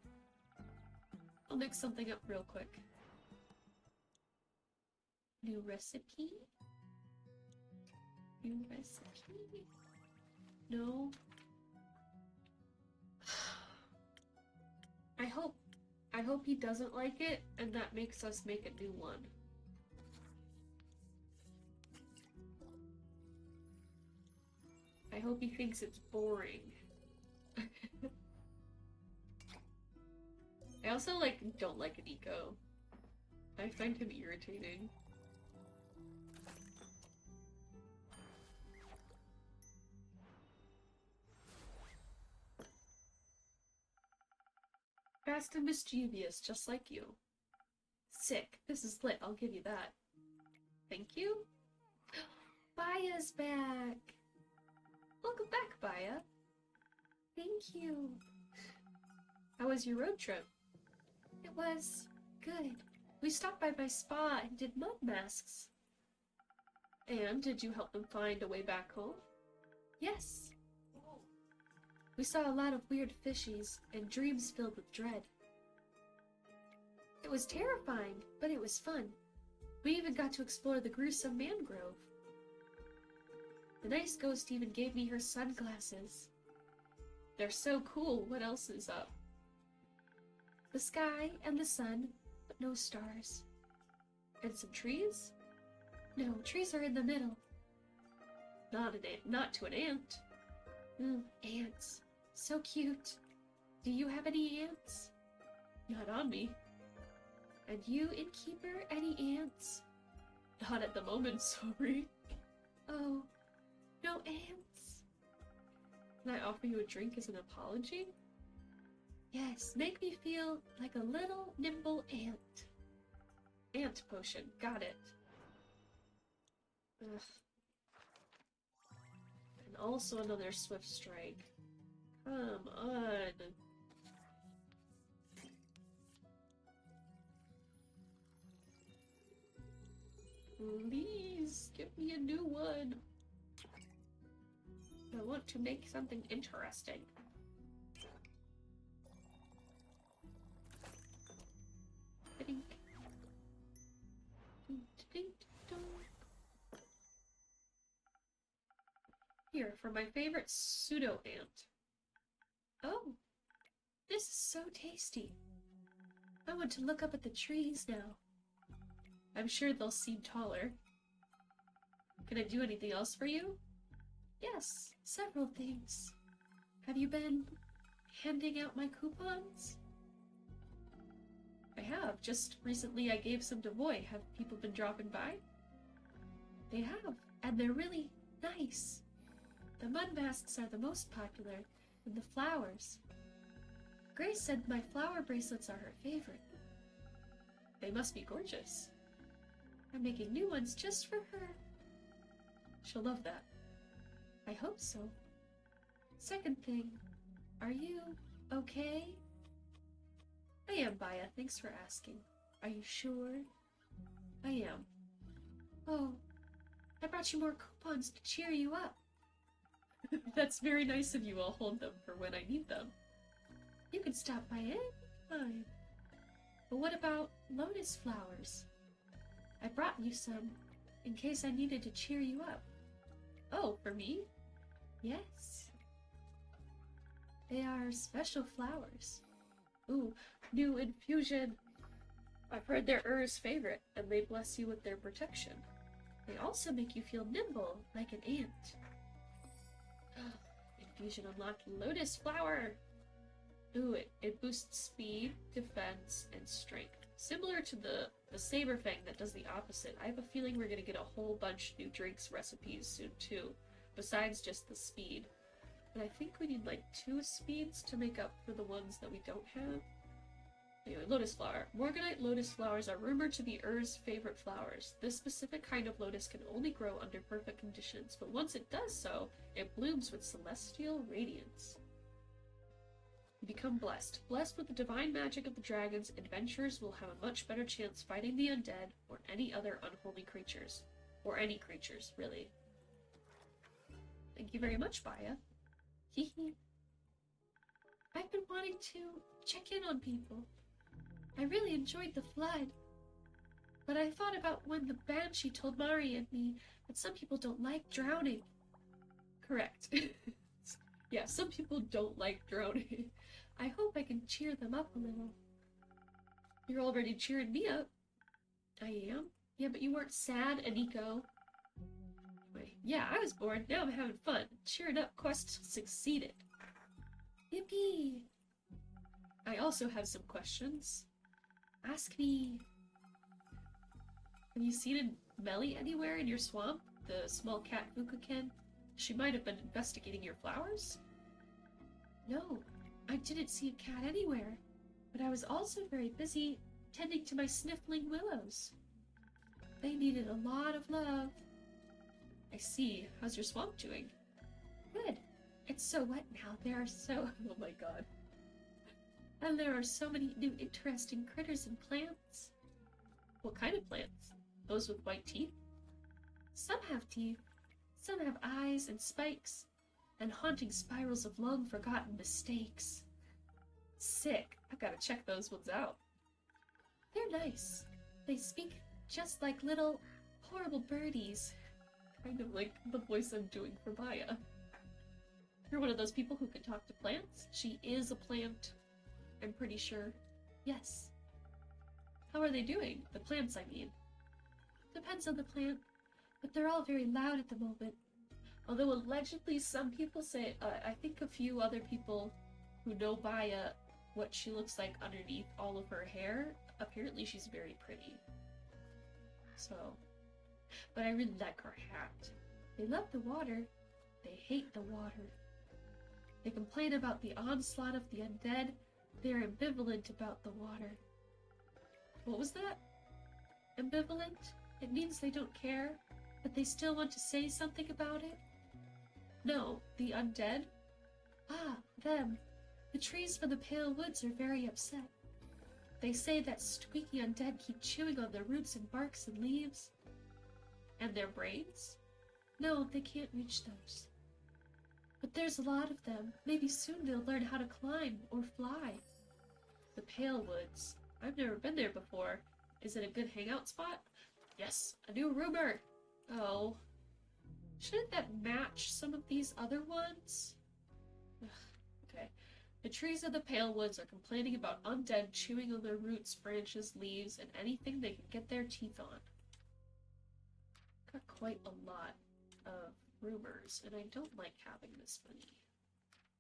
[SPEAKER 1] I'll mix something up real quick. New recipe? New recipe? No. I hope he doesn't like it, and that makes us make a new one. I hope he thinks it's boring. I also, don't like Nico. I find him irritating. Fast and mischievous, just like you. Sick. This is lit, I'll give you that. Thank you. Baya's back! Welcome back, Baya. Thank you. How was your road trip? It was good. We stopped by my spa and did mud masks. And did you help them find a way back home? Yes. We saw a lot of weird fishies and dreams filled with dread. It was terrifying, but it was fun. We even got to explore the gruesome mangrove. The nice ghost even gave me her sunglasses. They're so cool. What else is up? The sky and the sun, but no stars. And some trees? No, trees are in the middle. Not to an ant. Ants. So cute. Do you have any ants? Not on me. And you, innkeeper, any ants? Not at the moment, sorry. Oh, no ants. Can I offer you a drink as an apology? Yes, make me feel like a little nimble ant. Ant potion, got it. Ugh. And also another swift strike. Come on. Please, give me a new one. I want to make something interesting. Here, for my favorite pseudo-ant. Oh, this is so tasty. I want to look up at the trees now. I'm sure they'll seem taller. Can I do anything else for you? Yes, several things. Have you been handing out my coupons? I have. Just recently I gave some to Voy. Have people been dropping by? They have, and they're really nice. The mud masks are the most popular, and the flowers. Grace said my flower bracelets are her favorite. They must be gorgeous. I'm making new ones just for her. She'll love that. I hope so. Second thing, are you okay? I am, Baya. Thanks for asking. Are you sure? I am. Oh, I brought you more coupons to cheer you up. That's very nice of you. I'll hold them for when I need them. You can stop by anytime. But what about lotus flowers? I brought you some, in case I needed to cheer you up. Oh, for me? Yes. They are special flowers. Ooh, new infusion. I've heard they're Ur's favorite, and they bless you with their protection. They also make you feel nimble, like an ant. Infusion unlocked lotus flower! Ooh, it boosts speed, defense, and strength. Similar to the Saber Fang that does the opposite. I have a feeling we're gonna get a whole bunch of new drinks recipes soon too, besides just the speed. And I think we need like 2 speeds to make up for the ones that we don't have. Anyway, lotus flower. Morganite lotus flowers are rumored to be Ur's favorite flowers. This specific kind of lotus can only grow under perfect conditions, but once it does so, it blooms with celestial radiance. You become blessed. Blessed with the divine magic of the dragons, adventurers will have a much better chance fighting the undead or any other unholy creatures. Or any creatures, really. Thank you very much, Baya. Hehe. I've been wanting to check in on people. I really enjoyed the flood. But I thought about when the Banshee told Mari and me that some people don't like drowning. Correct. Yeah, some people don't like drowning. I hope I can cheer them up a little. You're already cheering me up. I am? Yeah, but you weren't sad, Aniko. Anyway, yeah, I was bored. Now I'm having fun. Cheering up quest succeeded. Yippee! I also have some questions. Ask me. Have you seen a Melly anywhere in your swamp? The small cat Fukuken? She might have been investigating your flowers? No, I didn't see a cat anywhere, but I was also very busy tending to my sniffling willows. They needed a lot of love. I see. How's your swamp doing? Good. It's so wet now. There are so... Oh my god. And there are so many new interesting critters and plants. What kind of plants? Those with white teeth? Some have teeth. Some have eyes and spikes, and haunting spirals of long-forgotten mistakes. Sick. I've got to check those ones out. They're nice. They speak just like little, horrible birdies. Kind of like the voice I'm doing for Maya. You're one of those people who can talk to plants? She is a plant, I'm pretty sure. Yes. How are they doing? The plants, I mean. Depends on the plant. But they're all very loud at the moment. Although allegedly some people say, I think a few other people who know Baya, what she looks like underneath all of her hair, apparently she's very pretty. So, but I really like her hat. They love the water. They hate the water. They complain about the onslaught of the undead. They're ambivalent about the water. What was that? Ambivalent? It means they don't care, but they still want to say something about it? No, the undead? Ah, them. The trees from the Pale Woods are very upset. They say that squeaky undead keep chewing on their roots and barks and leaves. And their brains? No, they can't reach those. But there's a lot of them. Maybe soon they'll learn how to climb or fly. The Pale Woods. I've never been there before. Is it a good hangout spot? Yes, a new rumor! Oh. Shouldn't that match some of these other ones? Ugh, okay. The trees of the Pale Woods are complaining about undead chewing on their roots, branches, leaves, and anything they can get their teeth on. Got quite a lot of rumors, and I don't like having this many.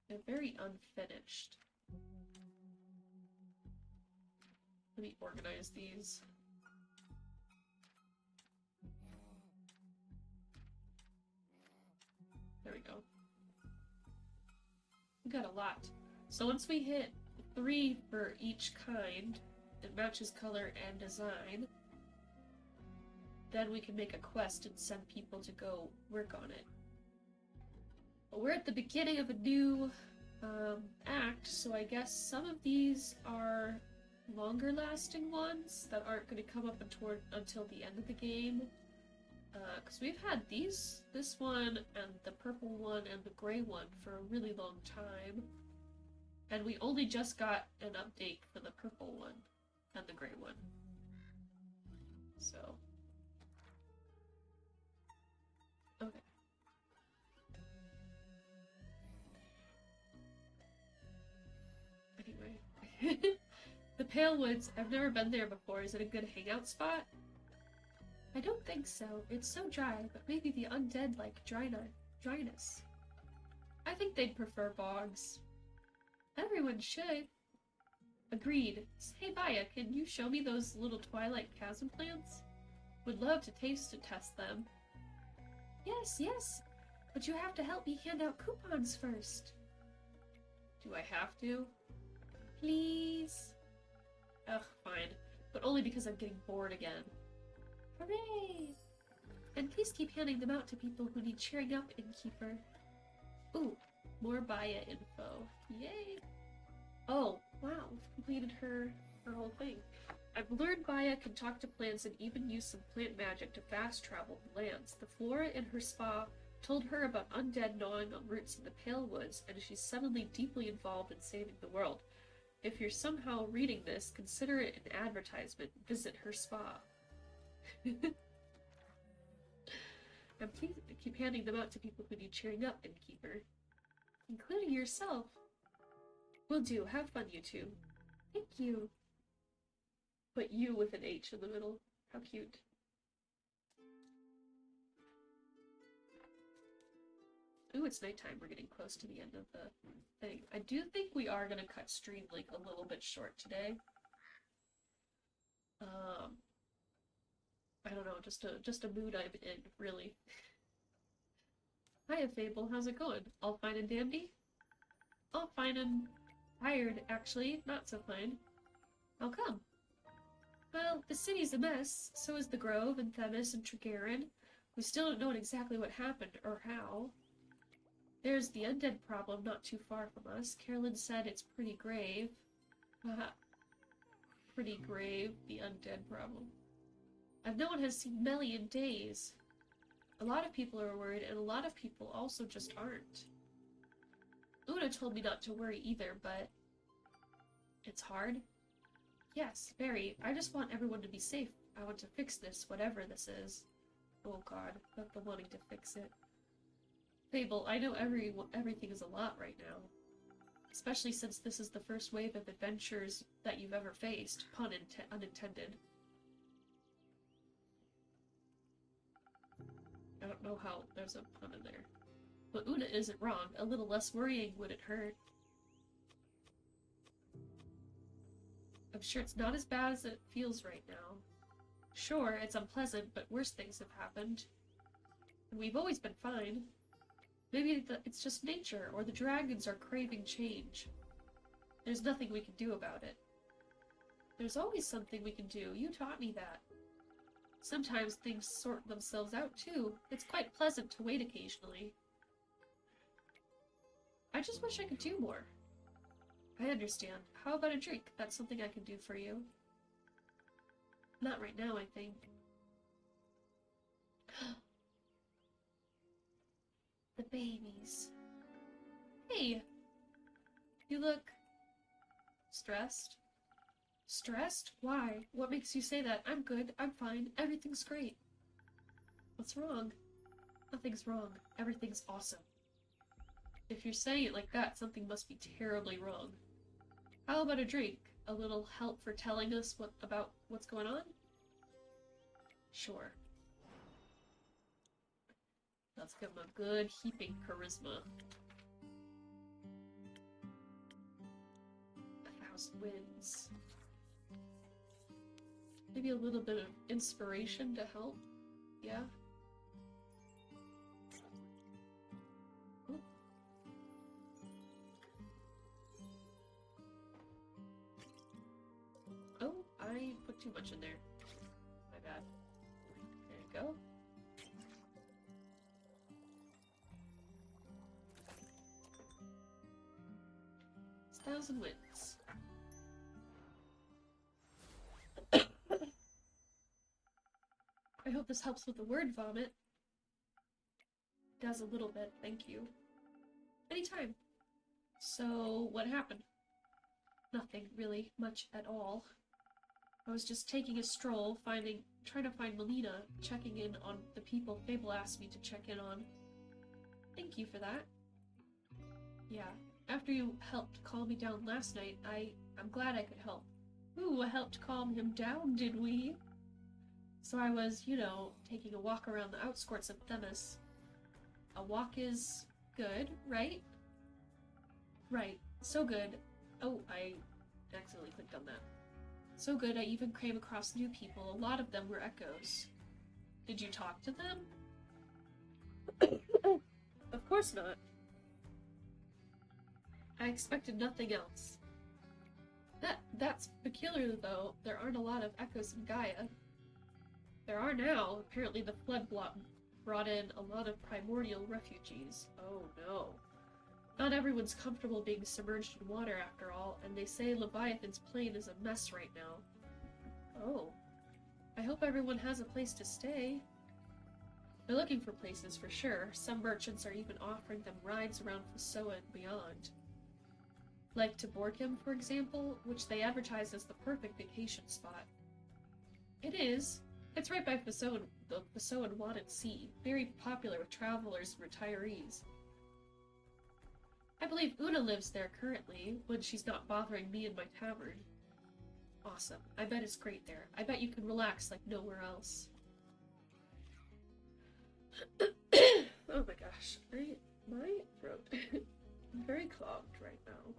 [SPEAKER 1] They're very unfinished. Let me organize these. There we go. We got a lot. So once we hit 3 for each kind, it matches color and design, then we can make a quest and send people to go work on it. But we're at the beginning of a new act, so I guess some of these are longer lasting ones that aren't going to come up until the end of the game. Because we've had this one, and the purple one, and the gray one for a really long time. And we only just got an update for the purple one, and the gray one. So. Okay. Anyway. The Pale Woods, I've never been there before. Is it a good hangout spot? I don't think so. It's so dry, but maybe the undead like dryness. I think they'd prefer bogs. Everyone should. Agreed. Hey Baya, can you show me those little Twilight Chasm plants? Would love to taste and test them. Yes, yes. But you have to help me hand out coupons first. Do I have to? Please? Ugh, fine. But only because I'm getting bored again. Hooray! And please keep handing them out to people who need cheering up, Innkeeper. Ooh, more Baya info. Yay! Oh, wow, we've completed her whole thing. I've learned Maya can talk to plants and even use some plant magic to fast travel the lands. The flora in her spa told her about undead gnawing on roots in the Pale Woods, and she's suddenly deeply involved in saving the world. If you're somehow reading this, consider it an advertisement. Visit her spa. I'm pleased to keep handing them out to people who need cheering up, innkeeper. Including yourself. Will do. Have fun, you two. Thank you. Put you with an H in the middle. How cute. Ooh, it's nighttime. We're getting close to the end of the thing. I do think we are going to cut stream link a little bit short today. I don't know, just a mood I'm in, really. Hiya, Fable. How's it going? All fine and dandy? All fine and tired, actually. Not so fine. How come? Well, the city's a mess. So is the Grove and Themis and Trigarin. We still don't know exactly what happened or how. There's the undead problem not too far from us. Carolyn said it's pretty grave. Pretty grave, the undead problem. No one has seen Melly in days. A lot of people are worried, and a lot of people also just aren't. Una told me not to worry either, but... It's hard? Yes, very. I just want everyone to be safe. I want to fix this, whatever this is. Oh god, not the wanting to fix it. Fable, I know everything is a lot right now. Especially since this is the first wave of adventures that you've ever faced. Pun unintended. I don't know how there's a pun in there. But Una isn't wrong. A little less worrying wouldn't hurt. I'm sure it's not as bad as it feels right now. Sure, it's unpleasant, but worse things have happened. And we've always been fine. Maybe it's just nature, or the dragons are craving change. There's nothing we can do about it. There's always something we can do. You taught me that. Sometimes things sort themselves out, too. It's quite pleasant to wait occasionally. I just wish I could do more. I understand. How about a drink? That's something I can do for you. Not right now, I think. The babies. Hey! You look... stressed? Stressed? Why? What makes you say that? I'm good. I'm fine. Everything's great. What's wrong? Nothing's wrong. Everything's awesome. If you're saying it like that, something must be terribly wrong. How about a drink? A little help for telling us about what's going on? Sure. Let's give him a good heaping charisma. 1,000 wins. Maybe a little bit of inspiration to help? Yeah? Ooh. Oh, I put too much in there. My bad. There you go. It's 1,000 wins. I hope this helps with the word vomit. It does a little bit, thank you. Anytime. So, what happened? Nothing, really, much at all. I was just taking a stroll, trying to find Melina, checking in on the people Fable asked me to check in on. Thank you for that. Yeah, after you helped calm me down last night, I'm glad I could help. Ooh, helped calm him down, did we? So I was, you know, taking a walk around the outskirts of Themis. A walk is good, right? Right, so good. Oh, I accidentally clicked on that. So good I even came across new people. A lot of them were echoes. Did you talk to them? Of course not. I expected nothing else. That's peculiar, though. There aren't a lot of echoes in Gaia. There are now. Apparently the flood brought in a lot of primordial refugees. Oh no. Not everyone's comfortable being submerged in water after all, and they say Leviathan's plane is a mess right now. Oh. I hope everyone has a place to stay. They're looking for places for sure. Some merchants are even offering them rides around Fasoa and beyond. Like to Borkum, for example, which they advertise as the perfect vacation spot. It is. It's right by Fasoa, the Fasoan Wadded Sea, very popular with travelers and retirees. I believe Una lives there currently, when she's not bothering me in my tavern. Awesome. I bet it's great there. I bet you can relax like nowhere else. Oh my gosh. My throat is very clogged right now.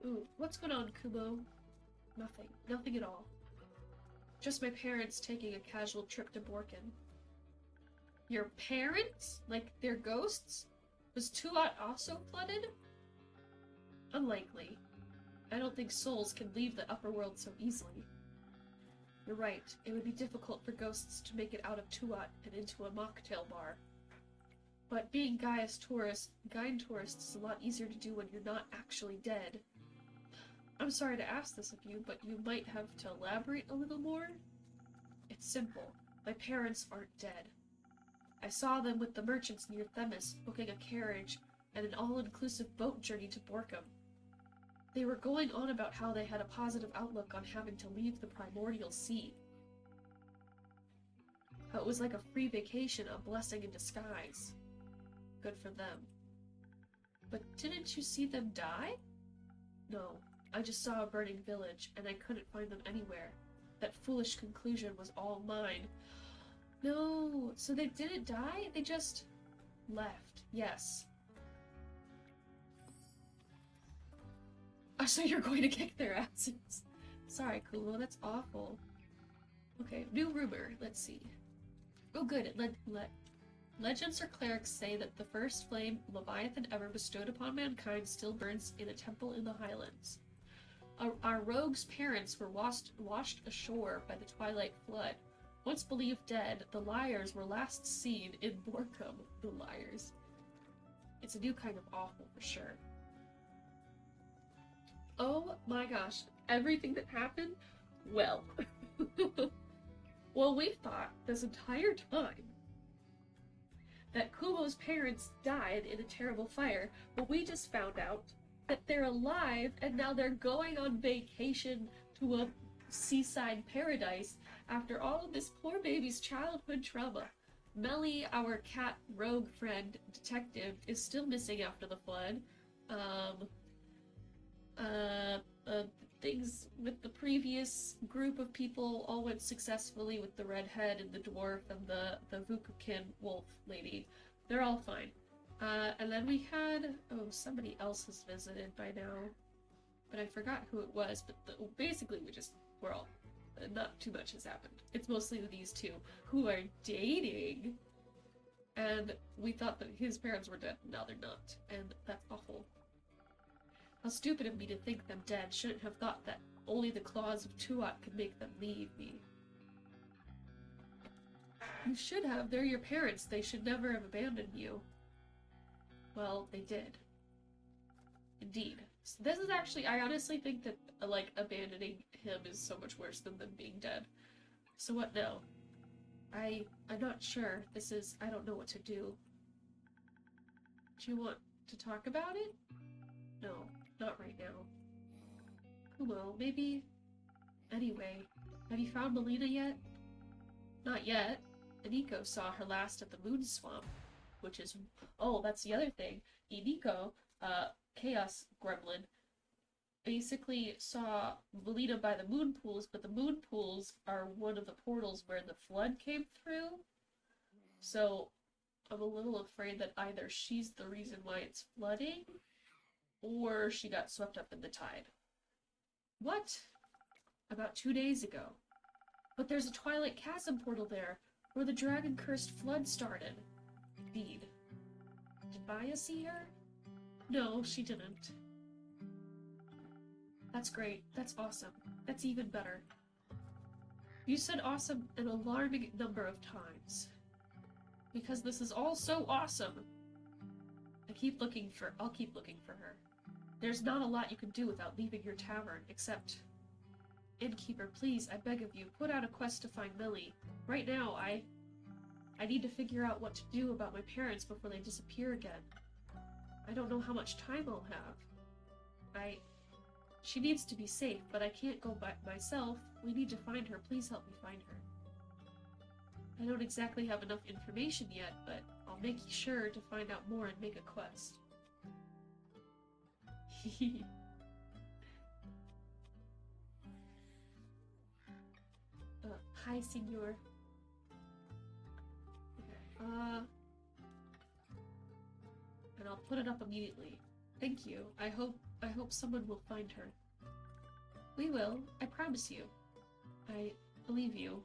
[SPEAKER 1] Ooh, what's going on, Kumo? Nothing. Nothing at all. Just my parents taking a casual trip to Borkin. Your parents? Like, they're ghosts? Was Tuat also flooded? Unlikely. I don't think souls can leave the upper world so easily. You're right. It would be difficult for ghosts to make it out of Tuat and into a mocktail bar. But being Gain tourist is a lot easier to do when you're not actually dead. I'm sorry to ask this of you, but you might have to elaborate a little more? It's simple. My parents aren't dead. I saw them with the merchants near Themis, booking a carriage and an all-inclusive boat journey to Borkum. They were going on about how they had a positive outlook on having to leave the primordial sea. How it was like a free vacation, a blessing in disguise. Good for them. But didn't you see them die? No, I just saw a burning village, and I couldn't find them anywhere. That foolish conclusion was all mine. No, so they didn't die? They just left. Yes. Oh, so you're going to kick their asses. Sorry, Kumo, that's awful. Okay, new rumor. Let's see. Oh, good. Legends or clerics say that the first flame Leviathan ever bestowed upon mankind still burns in a temple in the Highlands. Our rogue's parents were washed ashore by the Twilight Flood. Once believed dead, the liars were last seen in Borkum. The liars. It's a new kind of awful for sure. Oh my gosh, everything that happened? Well. Well, we thought this entire time that Kumo's parents died in a terrible fire, but we just found out that they're alive and now they're going on vacation to a seaside paradise after all of this poor baby's childhood trauma. Melly, our cat rogue friend detective, is still missing after the flood. Things with the previous group of people all went successfully with the redhead and the dwarf and the Vukukin wolf lady. They're all fine. And then we had... Oh, somebody else has visited by now. But I forgot who it was, but basically we're all... Not too much has happened. It's mostly these two who are dating. And we thought that his parents were dead. Now they're not. And that's awful. How stupid of me to think them dead. Shouldn't have thought that only the claws of Tuat could make them leave me. You should have. They're your parents. They should never have abandoned you. Well, they did. Indeed. So this is actually, I honestly think that, like, abandoning him is so much worse than them being dead. So what now? I'm not sure. I don't know what to do. Do you want to talk about it? No, not right now. Kumo, maybe... Anyway, have you found Melina yet? Not yet. Iniko saw her last at the Moon Swamp, which is... Oh, that's the other thing. Iniko, Chaos Gremlin, basically saw Melina by the moon pools, but the moon pools are one of the portals where the flood came through. So I'm a little afraid that either she's the reason why it's flooding, or she got swept up in the tide. What? About 2 days ago. But there's a Twilight Chasm portal there, where the dragon-cursed flood started. Indeed. Did Maya see her? No, she didn't. That's great. That's awesome. That's even better. You said awesome an alarming number of times. Because this is all so awesome. I'll keep looking for her. There's not a lot you can do without leaving your tavern, except... Innkeeper, please, I beg of you, put out a quest to find Millie. Right now, I need to figure out what to do about my parents before they disappear again. I don't know how much time I'll have. She needs to be safe, but I can't go by myself. We need to find her. Please help me find her. I don't exactly have enough information yet, but I'll make sure to find out more and make a quest. Hi, senor. And I'll put it up immediately. Thank you. I hope someone will find her. We will. I promise you. I believe you.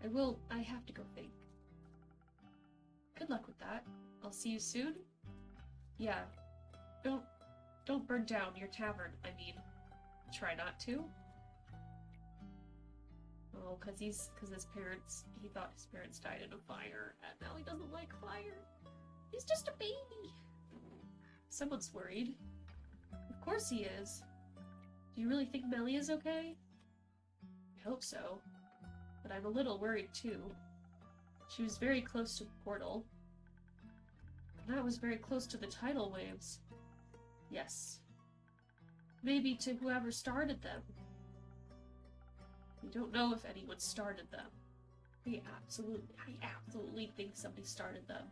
[SPEAKER 1] I have to go think. Good luck with that. I'll see you soon? Yeah. Don't burn down your tavern, I mean. Try not to. Oh, cause he thought his parents died in a fire, and now he doesn't like fire. He's just a baby. Someone's worried. Of course he is. Do you really think Melly is okay? I hope so. But I'm a little worried too. She was very close to the portal. And I was very close to the tidal waves. Yes. Maybe to whoever started them. We don't know if anyone started them. I absolutely think somebody started them.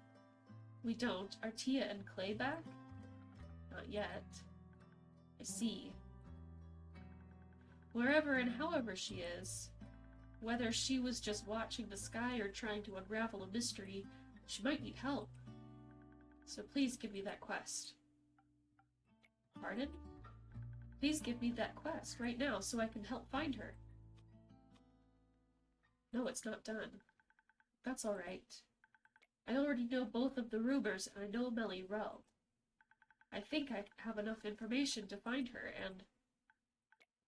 [SPEAKER 1] We don't. Are Tia and Clay back? Not yet. I see. Wherever and however she is, whether she was just watching the sky or trying to unravel a mystery, she might need help. So please give me that quest. Pardon? Please give me that quest right now so I can help find her. No, it's not done. That's alright. I already know both of the rumors, and I know Melly well. I think I have enough information to find her, and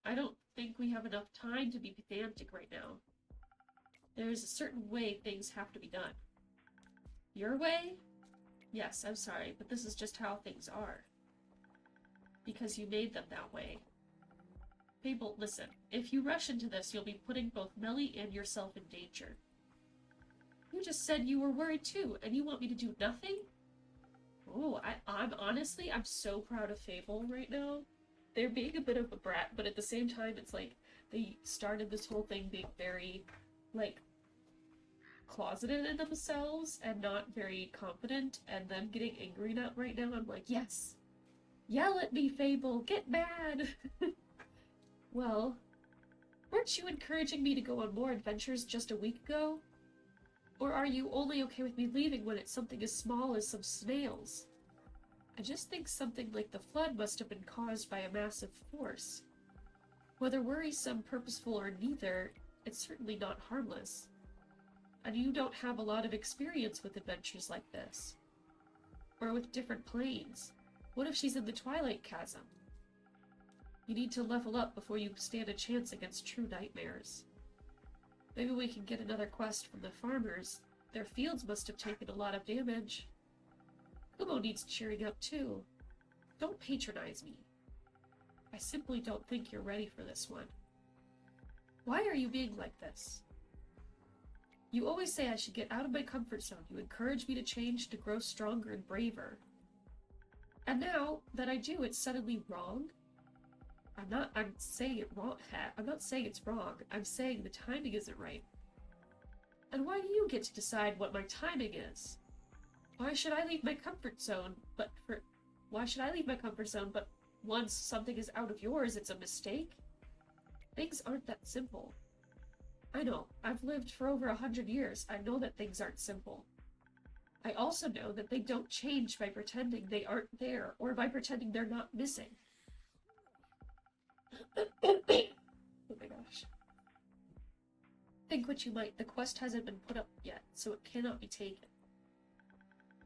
[SPEAKER 1] I don't think we have enough time to be pedantic right now. There's a certain way things have to be done. Your way? Yes, I'm sorry, but this is just how things are. Because you made them that way. Fable, listen, if you rush into this, you'll be putting both Melly and yourself in danger. You just said you were worried too, and you want me to do nothing? Oh, I'm honestly, I'm so proud of Fable right now. They're being a bit of a brat, but at the same time, it's like, they started this whole thing being very, like, closeted in themselves and not very confident, and them getting angry right now, I'm like, yes! Yell at me, Fable! Get mad! Well, weren't you encouraging me to go on more adventures just a week ago? Or are you only okay with me leaving when it's something as small as some snails? I just think something like the flood must have been caused by a massive force. Whether worrisome, purposeful, or neither, it's certainly not harmless. And you don't have a lot of experience with adventures like this. Or with different planes. What if she's in the Twilight Chasm? You need to level up before you stand a chance against true nightmares. Maybe we can get another quest from the farmers. Their fields must have taken a lot of damage. Kumo needs cheering up too. Don't patronize me. I simply don't think you're ready for this one. Why are you being like this? You always say I should get out of my comfort zone. You encourage me to change, to grow stronger and braver. And now that I do, it's suddenly wrong? I'm saying it wrong. I'm not saying it's wrong. I'm saying the timing isn't right. And why do you get to decide what my timing is? Why should I leave my comfort zone, but once something is out of yours, it's a mistake? Things aren't that simple. I know. I've lived for over 100 years. I know that things aren't simple. I also know that they don't change by pretending they aren't there, or by pretending they're not missing. Oh my gosh. Think what you might, the quest hasn't been put up yet, so it cannot be taken.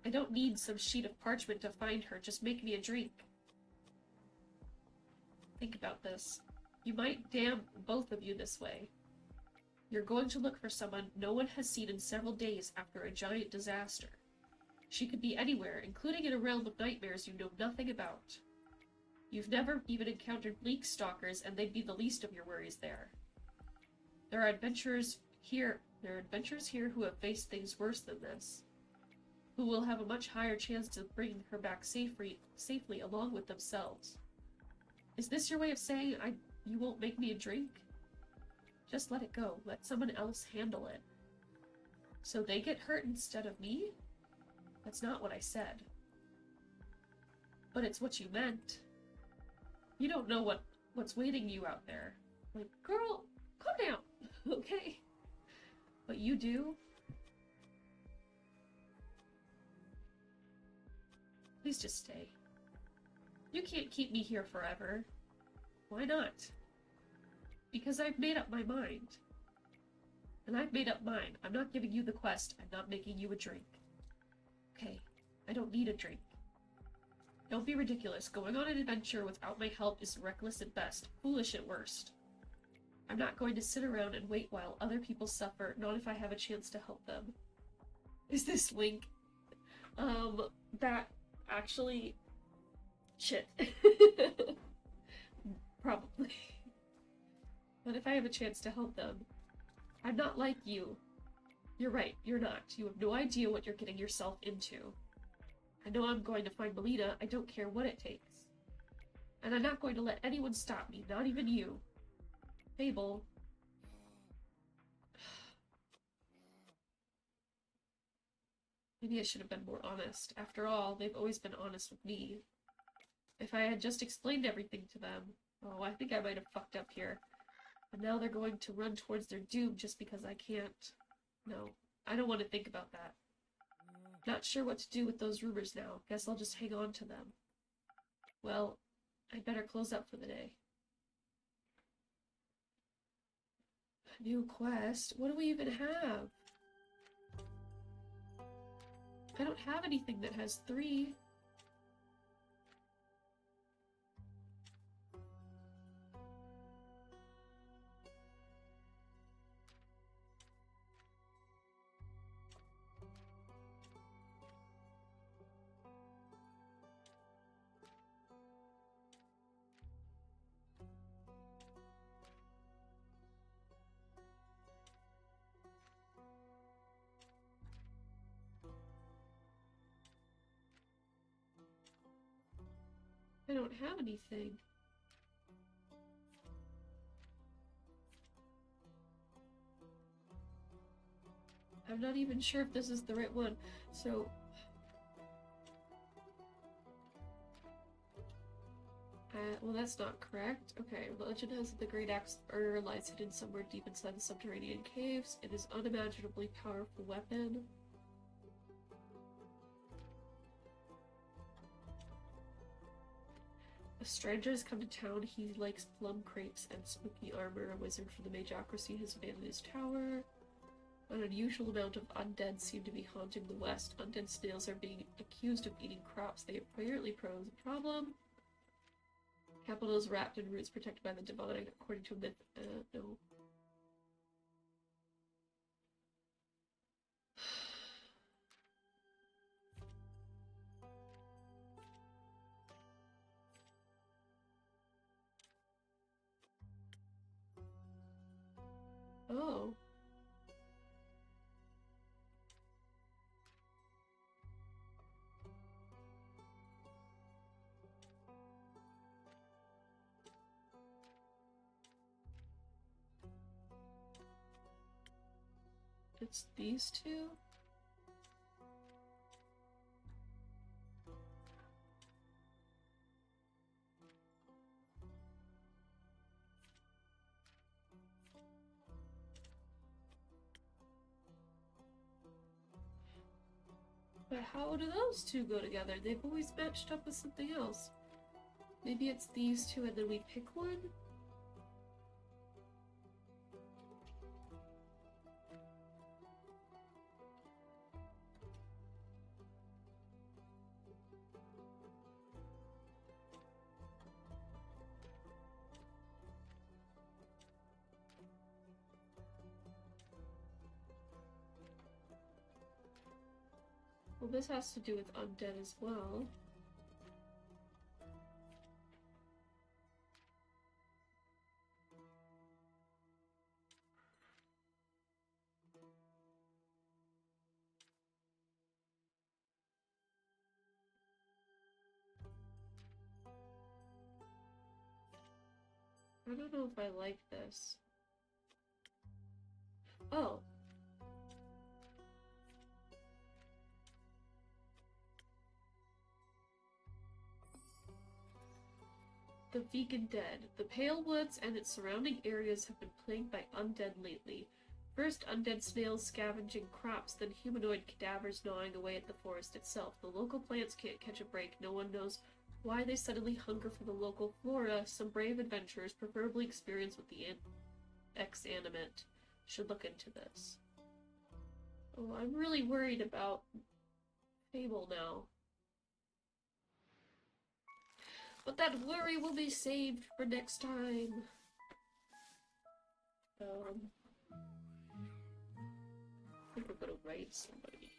[SPEAKER 1] I don't need some sheet of parchment to find her, just make me a drink. Think about this. You might damn both of you this way. You're going to look for someone no one has seen in several days after a giant disaster. She could be anywhere, including in a realm of nightmares you know nothing about. You've never even encountered bleak stalkers, and they'd be the least of your worries there. There are adventurers here who have faced things worse than this, who will have a much higher chance to bring her back safely along with themselves. Is this your way of saying you won't make me a drink? Just let it go. Let someone else handle it. So they get hurt instead of me? That's not what I said. But it's what you meant. You don't know what's waiting you out there. Like, girl, calm down, okay? But you do? Please just stay. You can't keep me here forever. Why not? Because I've made up my mind. And I've made up mine. I'm not giving you the quest. I'm not making you a drink. Okay, I don't need a drink. Don't be ridiculous. Going on an adventure without my help is reckless at best, foolish at worst. I'm not going to sit around and wait while other people suffer, not if I have a chance to help them. Is this Link? That actually... Shit. Probably. But if I have a chance to help them, I'm not like you. You're right, you're not. You have no idea what you're getting yourself into. I know I'm going to find Melina, I don't care what it takes. And I'm not going to let anyone stop me, not even you. Fable. Maybe I should have been more honest. After all, they've always been honest with me. If I had just explained everything to them... Oh, I think I might have fucked up here. And now they're going to run towards their doom just because I can't... No, I don't want to think about that. Not sure what to do with those rumors now. Guess I'll just hang on to them. Well, I'd better close up for the day. New quest? What do we even have? I don't have anything that has 3. I don't have anything. I'm not even sure if this is the right one. So... well, that's not correct. Okay, legend has the Great Axe Earner lies hidden somewhere deep inside the subterranean caves. It is an unimaginably powerful weapon. A stranger has come to town. He likes plum crepes and spooky armor. A wizard from the Magocracy has abandoned his tower. An unusual amount of undead seem to be haunting the west. Undead snails are being accused of eating crops. They apparently pose a problem. Capital is wrapped in roots protected by the divine, according to a myth. No. Oh. It's these two? But how do those two go together? They've always matched up with something else. Maybe it's these two and then we pick one? Well, this has to do with undead as well. I don't know if I like this. Oh. The Vegan Dead. The Pale Woods and its surrounding areas have been plagued by undead lately. First undead snails scavenging crops, then humanoid cadavers gnawing away at the forest itself. The local plants can't catch a break. No one knows why they suddenly hunger for the local flora. Some brave adventurers, preferably experienced with the ex-animate, should look into this. Oh, I'm really worried about Fable now. But that worry will be saved for next time. I think we're gonna raid somebody.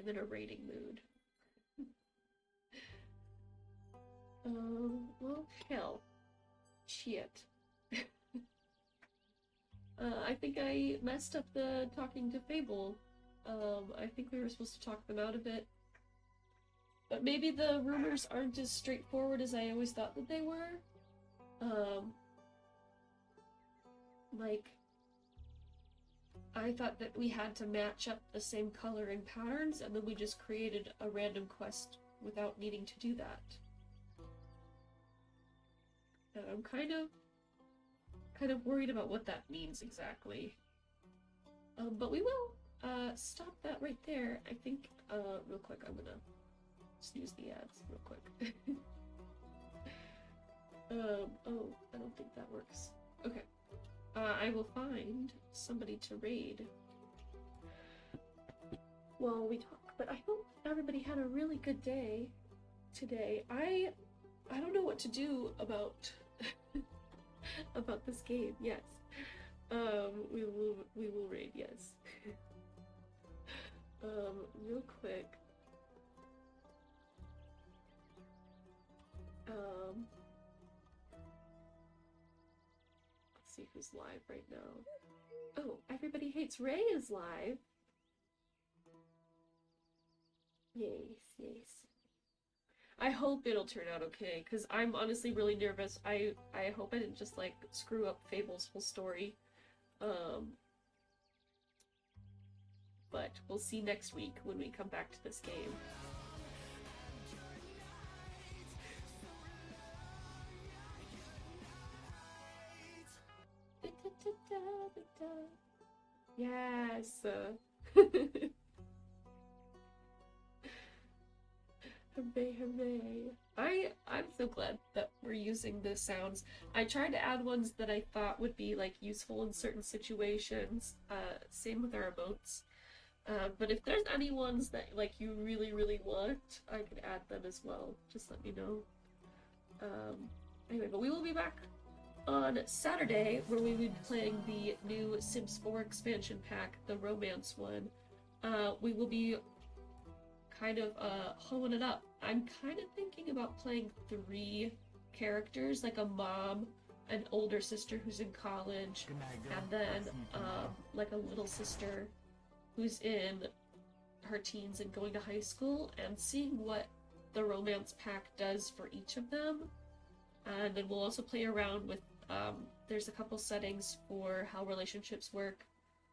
[SPEAKER 1] I'm in a raiding mood. Well, hell. Shit. I think I messed up the talking to Fable. I think we were supposed to talk them out of it. But maybe the rumors aren't as straightforward as I always thought that they were. Like, I thought that we had to match up the same color and patterns, and then we just created a random quest without needing to do that. And I'm kind of worried about what that means exactly. But we will stop that right there. I think, real quick, I'm gonna snooze the ads real quick. Oh, I don't think that works. Okay. I will find somebody to raid while we talk. But I hope everybody had a really good day today. I don't know what to do about about this game. Yes. We will raid, yes. Real quick. Let's see who's live right now. Oh, Everybody Hates Ray is live. Yes, yes. I hope it'll turn out okay, because I'm honestly really nervous. I hope I didn't just, like, screw up Fable's whole story. But we'll see next week when we come back to this game. Yes! Hooray, hooray. I'm so glad that we're using the sounds. I tried to add ones that I thought would be, like, useful in certain situations. Same with our emotes. But if there's any ones that, like, you really, really want, I could add them as well. Just let me know. Anyway, but we will be back on Saturday, where we will be playing the new Sims 4 expansion pack, the romance one. We will be kind of hoeing it up. I'm kind of thinking about playing 3 characters, like a mom, an older sister who's in college, and then like a little sister who's in her teens and going to high school, and seeing what the romance pack does for each of them. And then we'll also play around with, there's a couple settings for how relationships work.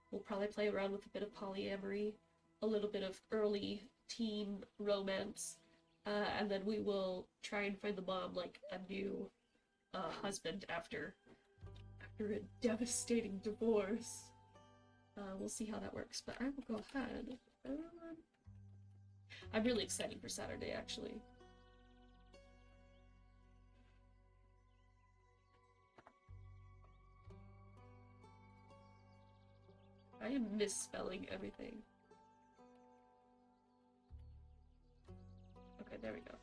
[SPEAKER 1] We'll probably play around with a bit of polyamory, a little bit of early teen romance, and then we will try and find the mom, like, a new husband after a devastating divorce. We'll see how that works, but I will go ahead. I'm really excited for Saturday, actually. I am misspelling everything. Okay, there we go.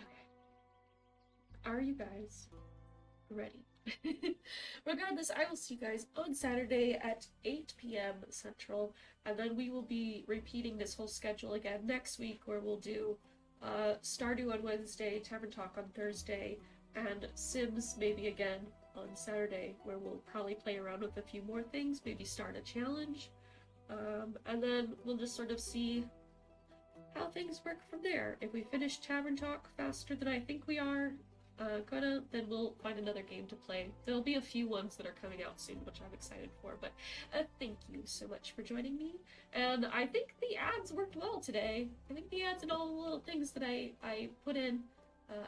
[SPEAKER 1] Okay. Are you guys ready? Regardless, I will see you guys on Saturday at 8 p.m. Central, and then we will be repeating this whole schedule again next week, where we'll do Stardew on Wednesday, Tavern Talk on Thursday, and Sims maybe again on Saturday, where we'll probably play around with a few more things, maybe start a challenge, and then we'll just sort of see how things work from there. If we finish Tavern Talk faster than I think we are then we'll find another game to play. There'll be a few ones that are coming out soon, which I'm excited for, but thank you so much for joining me. And I think the ads worked well today. I think the ads and all the little things that I put in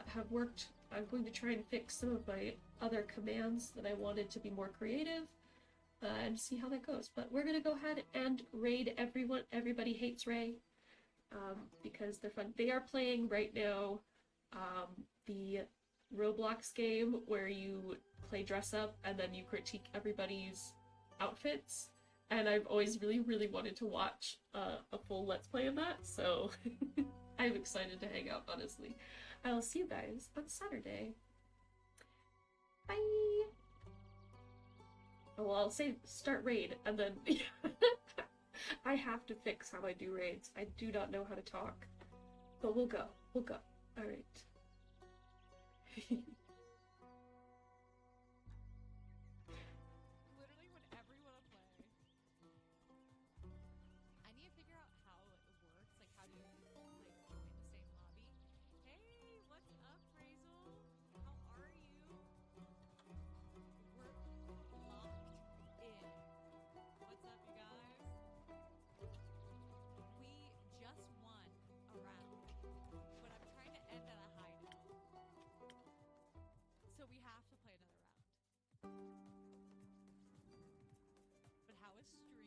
[SPEAKER 1] have worked. I'm going to try and fix some of my other commands that I wanted to be more creative, and see how that goes. But we're gonna go ahead and raid everyone. Everybody hates Ray, because they're fun. They are playing right now the Roblox game where you play dress up and then you critique everybody's outfits, and I've always really wanted to watch a full Let's Play of that, so I'm excited to hang out, honestly. I will see you guys on Saturday. Bye! Oh, well, I'll say start raid, and then I have to fix how I do raids. I do not know how to talk. But we'll go. We'll go. Alright.
[SPEAKER 2] Literally, whenever you want to play, I need to figure out how it works. Like, how do you join the same lobby? Hey, what's up, Razel? How are you? We're locked in. What's up, you guys? We just won a round, but I'm trying to end at a high note. So we have to play another round. But how is streaming?